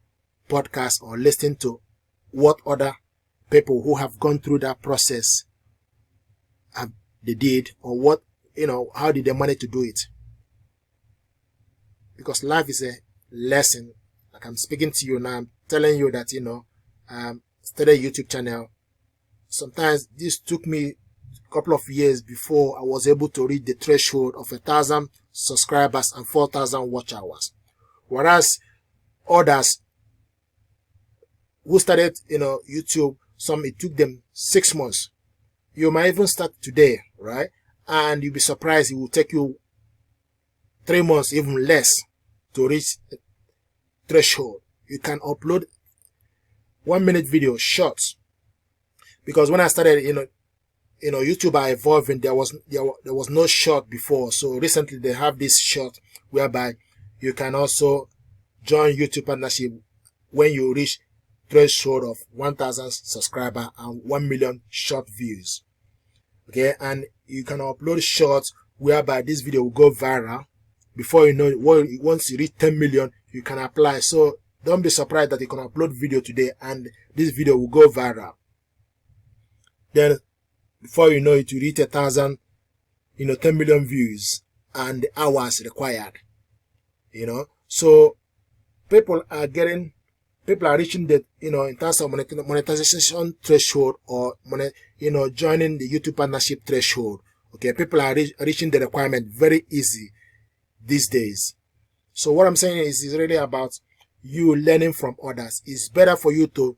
podcasts, or listening to what other people who have gone through that process they did, or what, you know, how did they manage to do it? Because life is a lesson. Like I'm speaking to you now, I'm telling you that, you know, started a YouTube channel. Sometimes this took me a couple of years before I was able to reach the threshold of 1,000 subscribers and 4,000 watch hours. Whereas others who started, you know, YouTube, it took them 6 months. You might even start today, right? And you'll be surprised it will take you 3 months, even less, to reach the threshold. You can upload 1 minute video, shorts. Because when I started, YouTube are evolving. There was no short before. So recently they have this short whereby you can also join YouTube partnership when you reach threshold of 1,000 subscribers and 1 million short views. Okay, and you can upload shorts whereby this video will go viral. Before you know it, once you reach 10 million, you can apply. So don't be surprised that you can upload video today and this video will go viral. Then before you know it, you reach 1,000, 10 million views and the hours required. So people are reaching the, in terms of monetization threshold, or joining the YouTube partnership threshold. Okay, people are reaching the requirement very easy these days. So what I'm saying is really about you learning from others. It's better for you to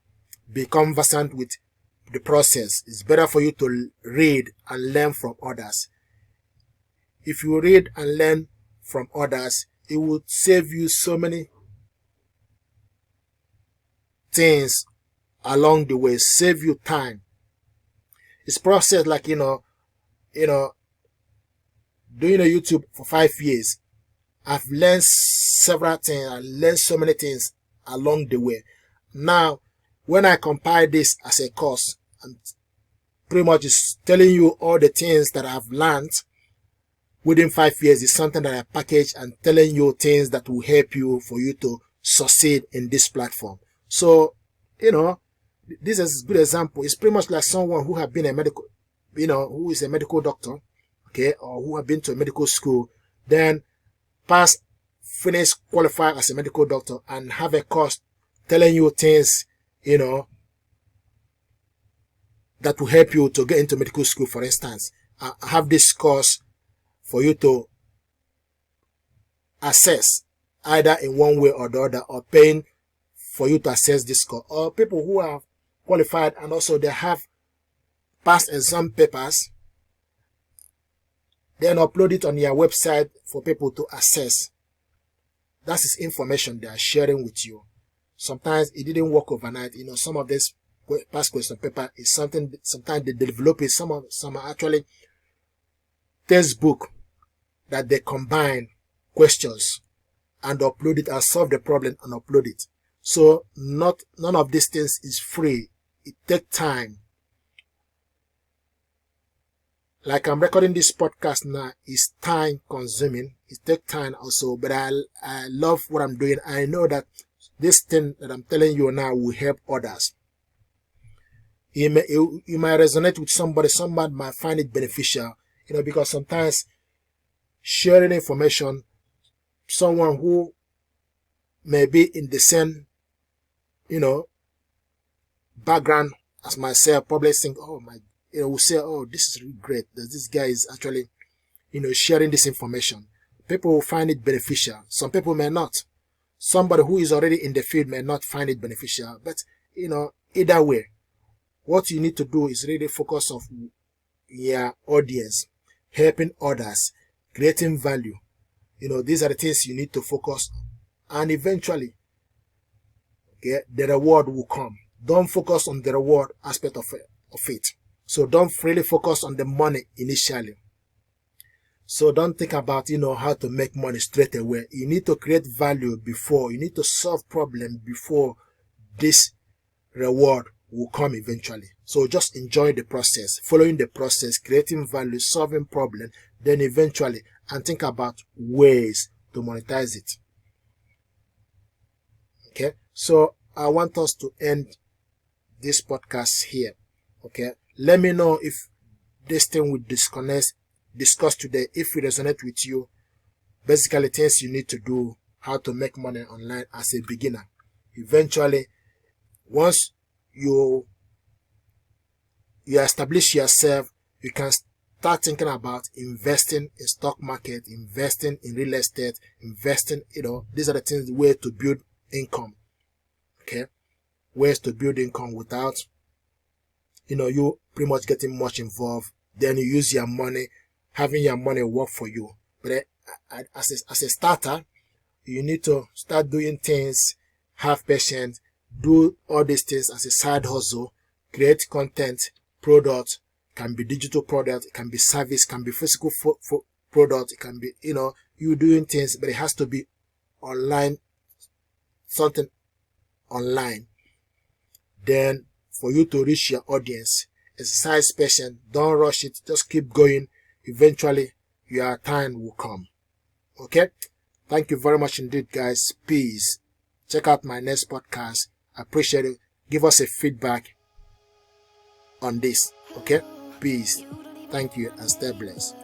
be conversant with the process. It's better for you to read and learn from others. If you read and learn from others, it would save you so many things along the way, save you time. It's process like, doing a YouTube for 5 years. I've learned several things. I learned so many things along the way. Now, when I compile this as a course, I'm pretty much is telling you all the things that I've learned within 5 years. Is something that I package and telling you things that will help you for you to succeed in this platform. So, this is a good example. It's pretty much like someone who have been a medical, who is a medical doctor, okay, or who have been to a medical school, then pass, finish, qualify as a medical doctor and have a course telling you things, that will help you to get into medical school. For instance, I have this course for you to access either in one way or the other, or paying for you to access this course, or people who are qualified and also they have passed exam papers, then upload it on your website for people to access. That is information they are sharing with you. Sometimes it didn't work overnight. Some of this past question paper is something, sometimes they develop it. Some are actually textbook that they combine questions and upload it and solve the problem and upload it. So none of these things is free. It takes time. Like I'm recording this podcast now, it's time consuming. It takes time also, but I love what I'm doing. I know that this thing that I'm telling you now will help others. You might resonate with somebody. Somebody might find it beneficial, because sometimes sharing information, someone who may be in the same, background as myself, probably think, will say, oh, this is really great that this guy is actually, sharing this information. People will find it beneficial. Some people may not. Somebody who is already in the field may not find it beneficial. But, either way, what you need to do is really focus on your audience, helping others, creating value. These are the things you need to focus on. And eventually, okay, the reward will come. Don't focus on the reward aspect of it. So don't really focus on the money initially. So don't think about, how to make money straight away. You need to create value before. You need to solve problems before this reward will come eventually. So just enjoy the process, following the process, creating value, solving problems, then eventually, and think about ways to monetize it. Okay, so I want us to end this podcast here. Okay, let me know if this thing we discuss today, if it resonate with you. Basically, things you need to do, how to make money online as a beginner. Eventually, once you establish yourself, you can start thinking about investing in stock market, investing in real estate, investing, these are the things, the way to build income. Okay, ways to build income without, you pretty much getting much involved. Then you use your money, having your money work for you. But as a starter, you need to start doing things, have patience, do all these things as a side hustle, create content, product, can be digital product, it can be service, can be physical product, it can be, you doing things, but it has to be online, something online. Then for you to reach your audience, exercise patience, don't rush it, just keep going. Eventually your time will come. Okay, thank you very much indeed, guys. Peace. Check out my next podcast. I appreciate it. Give us a feedback on this. Okay, peace. Thank you and stay blessed.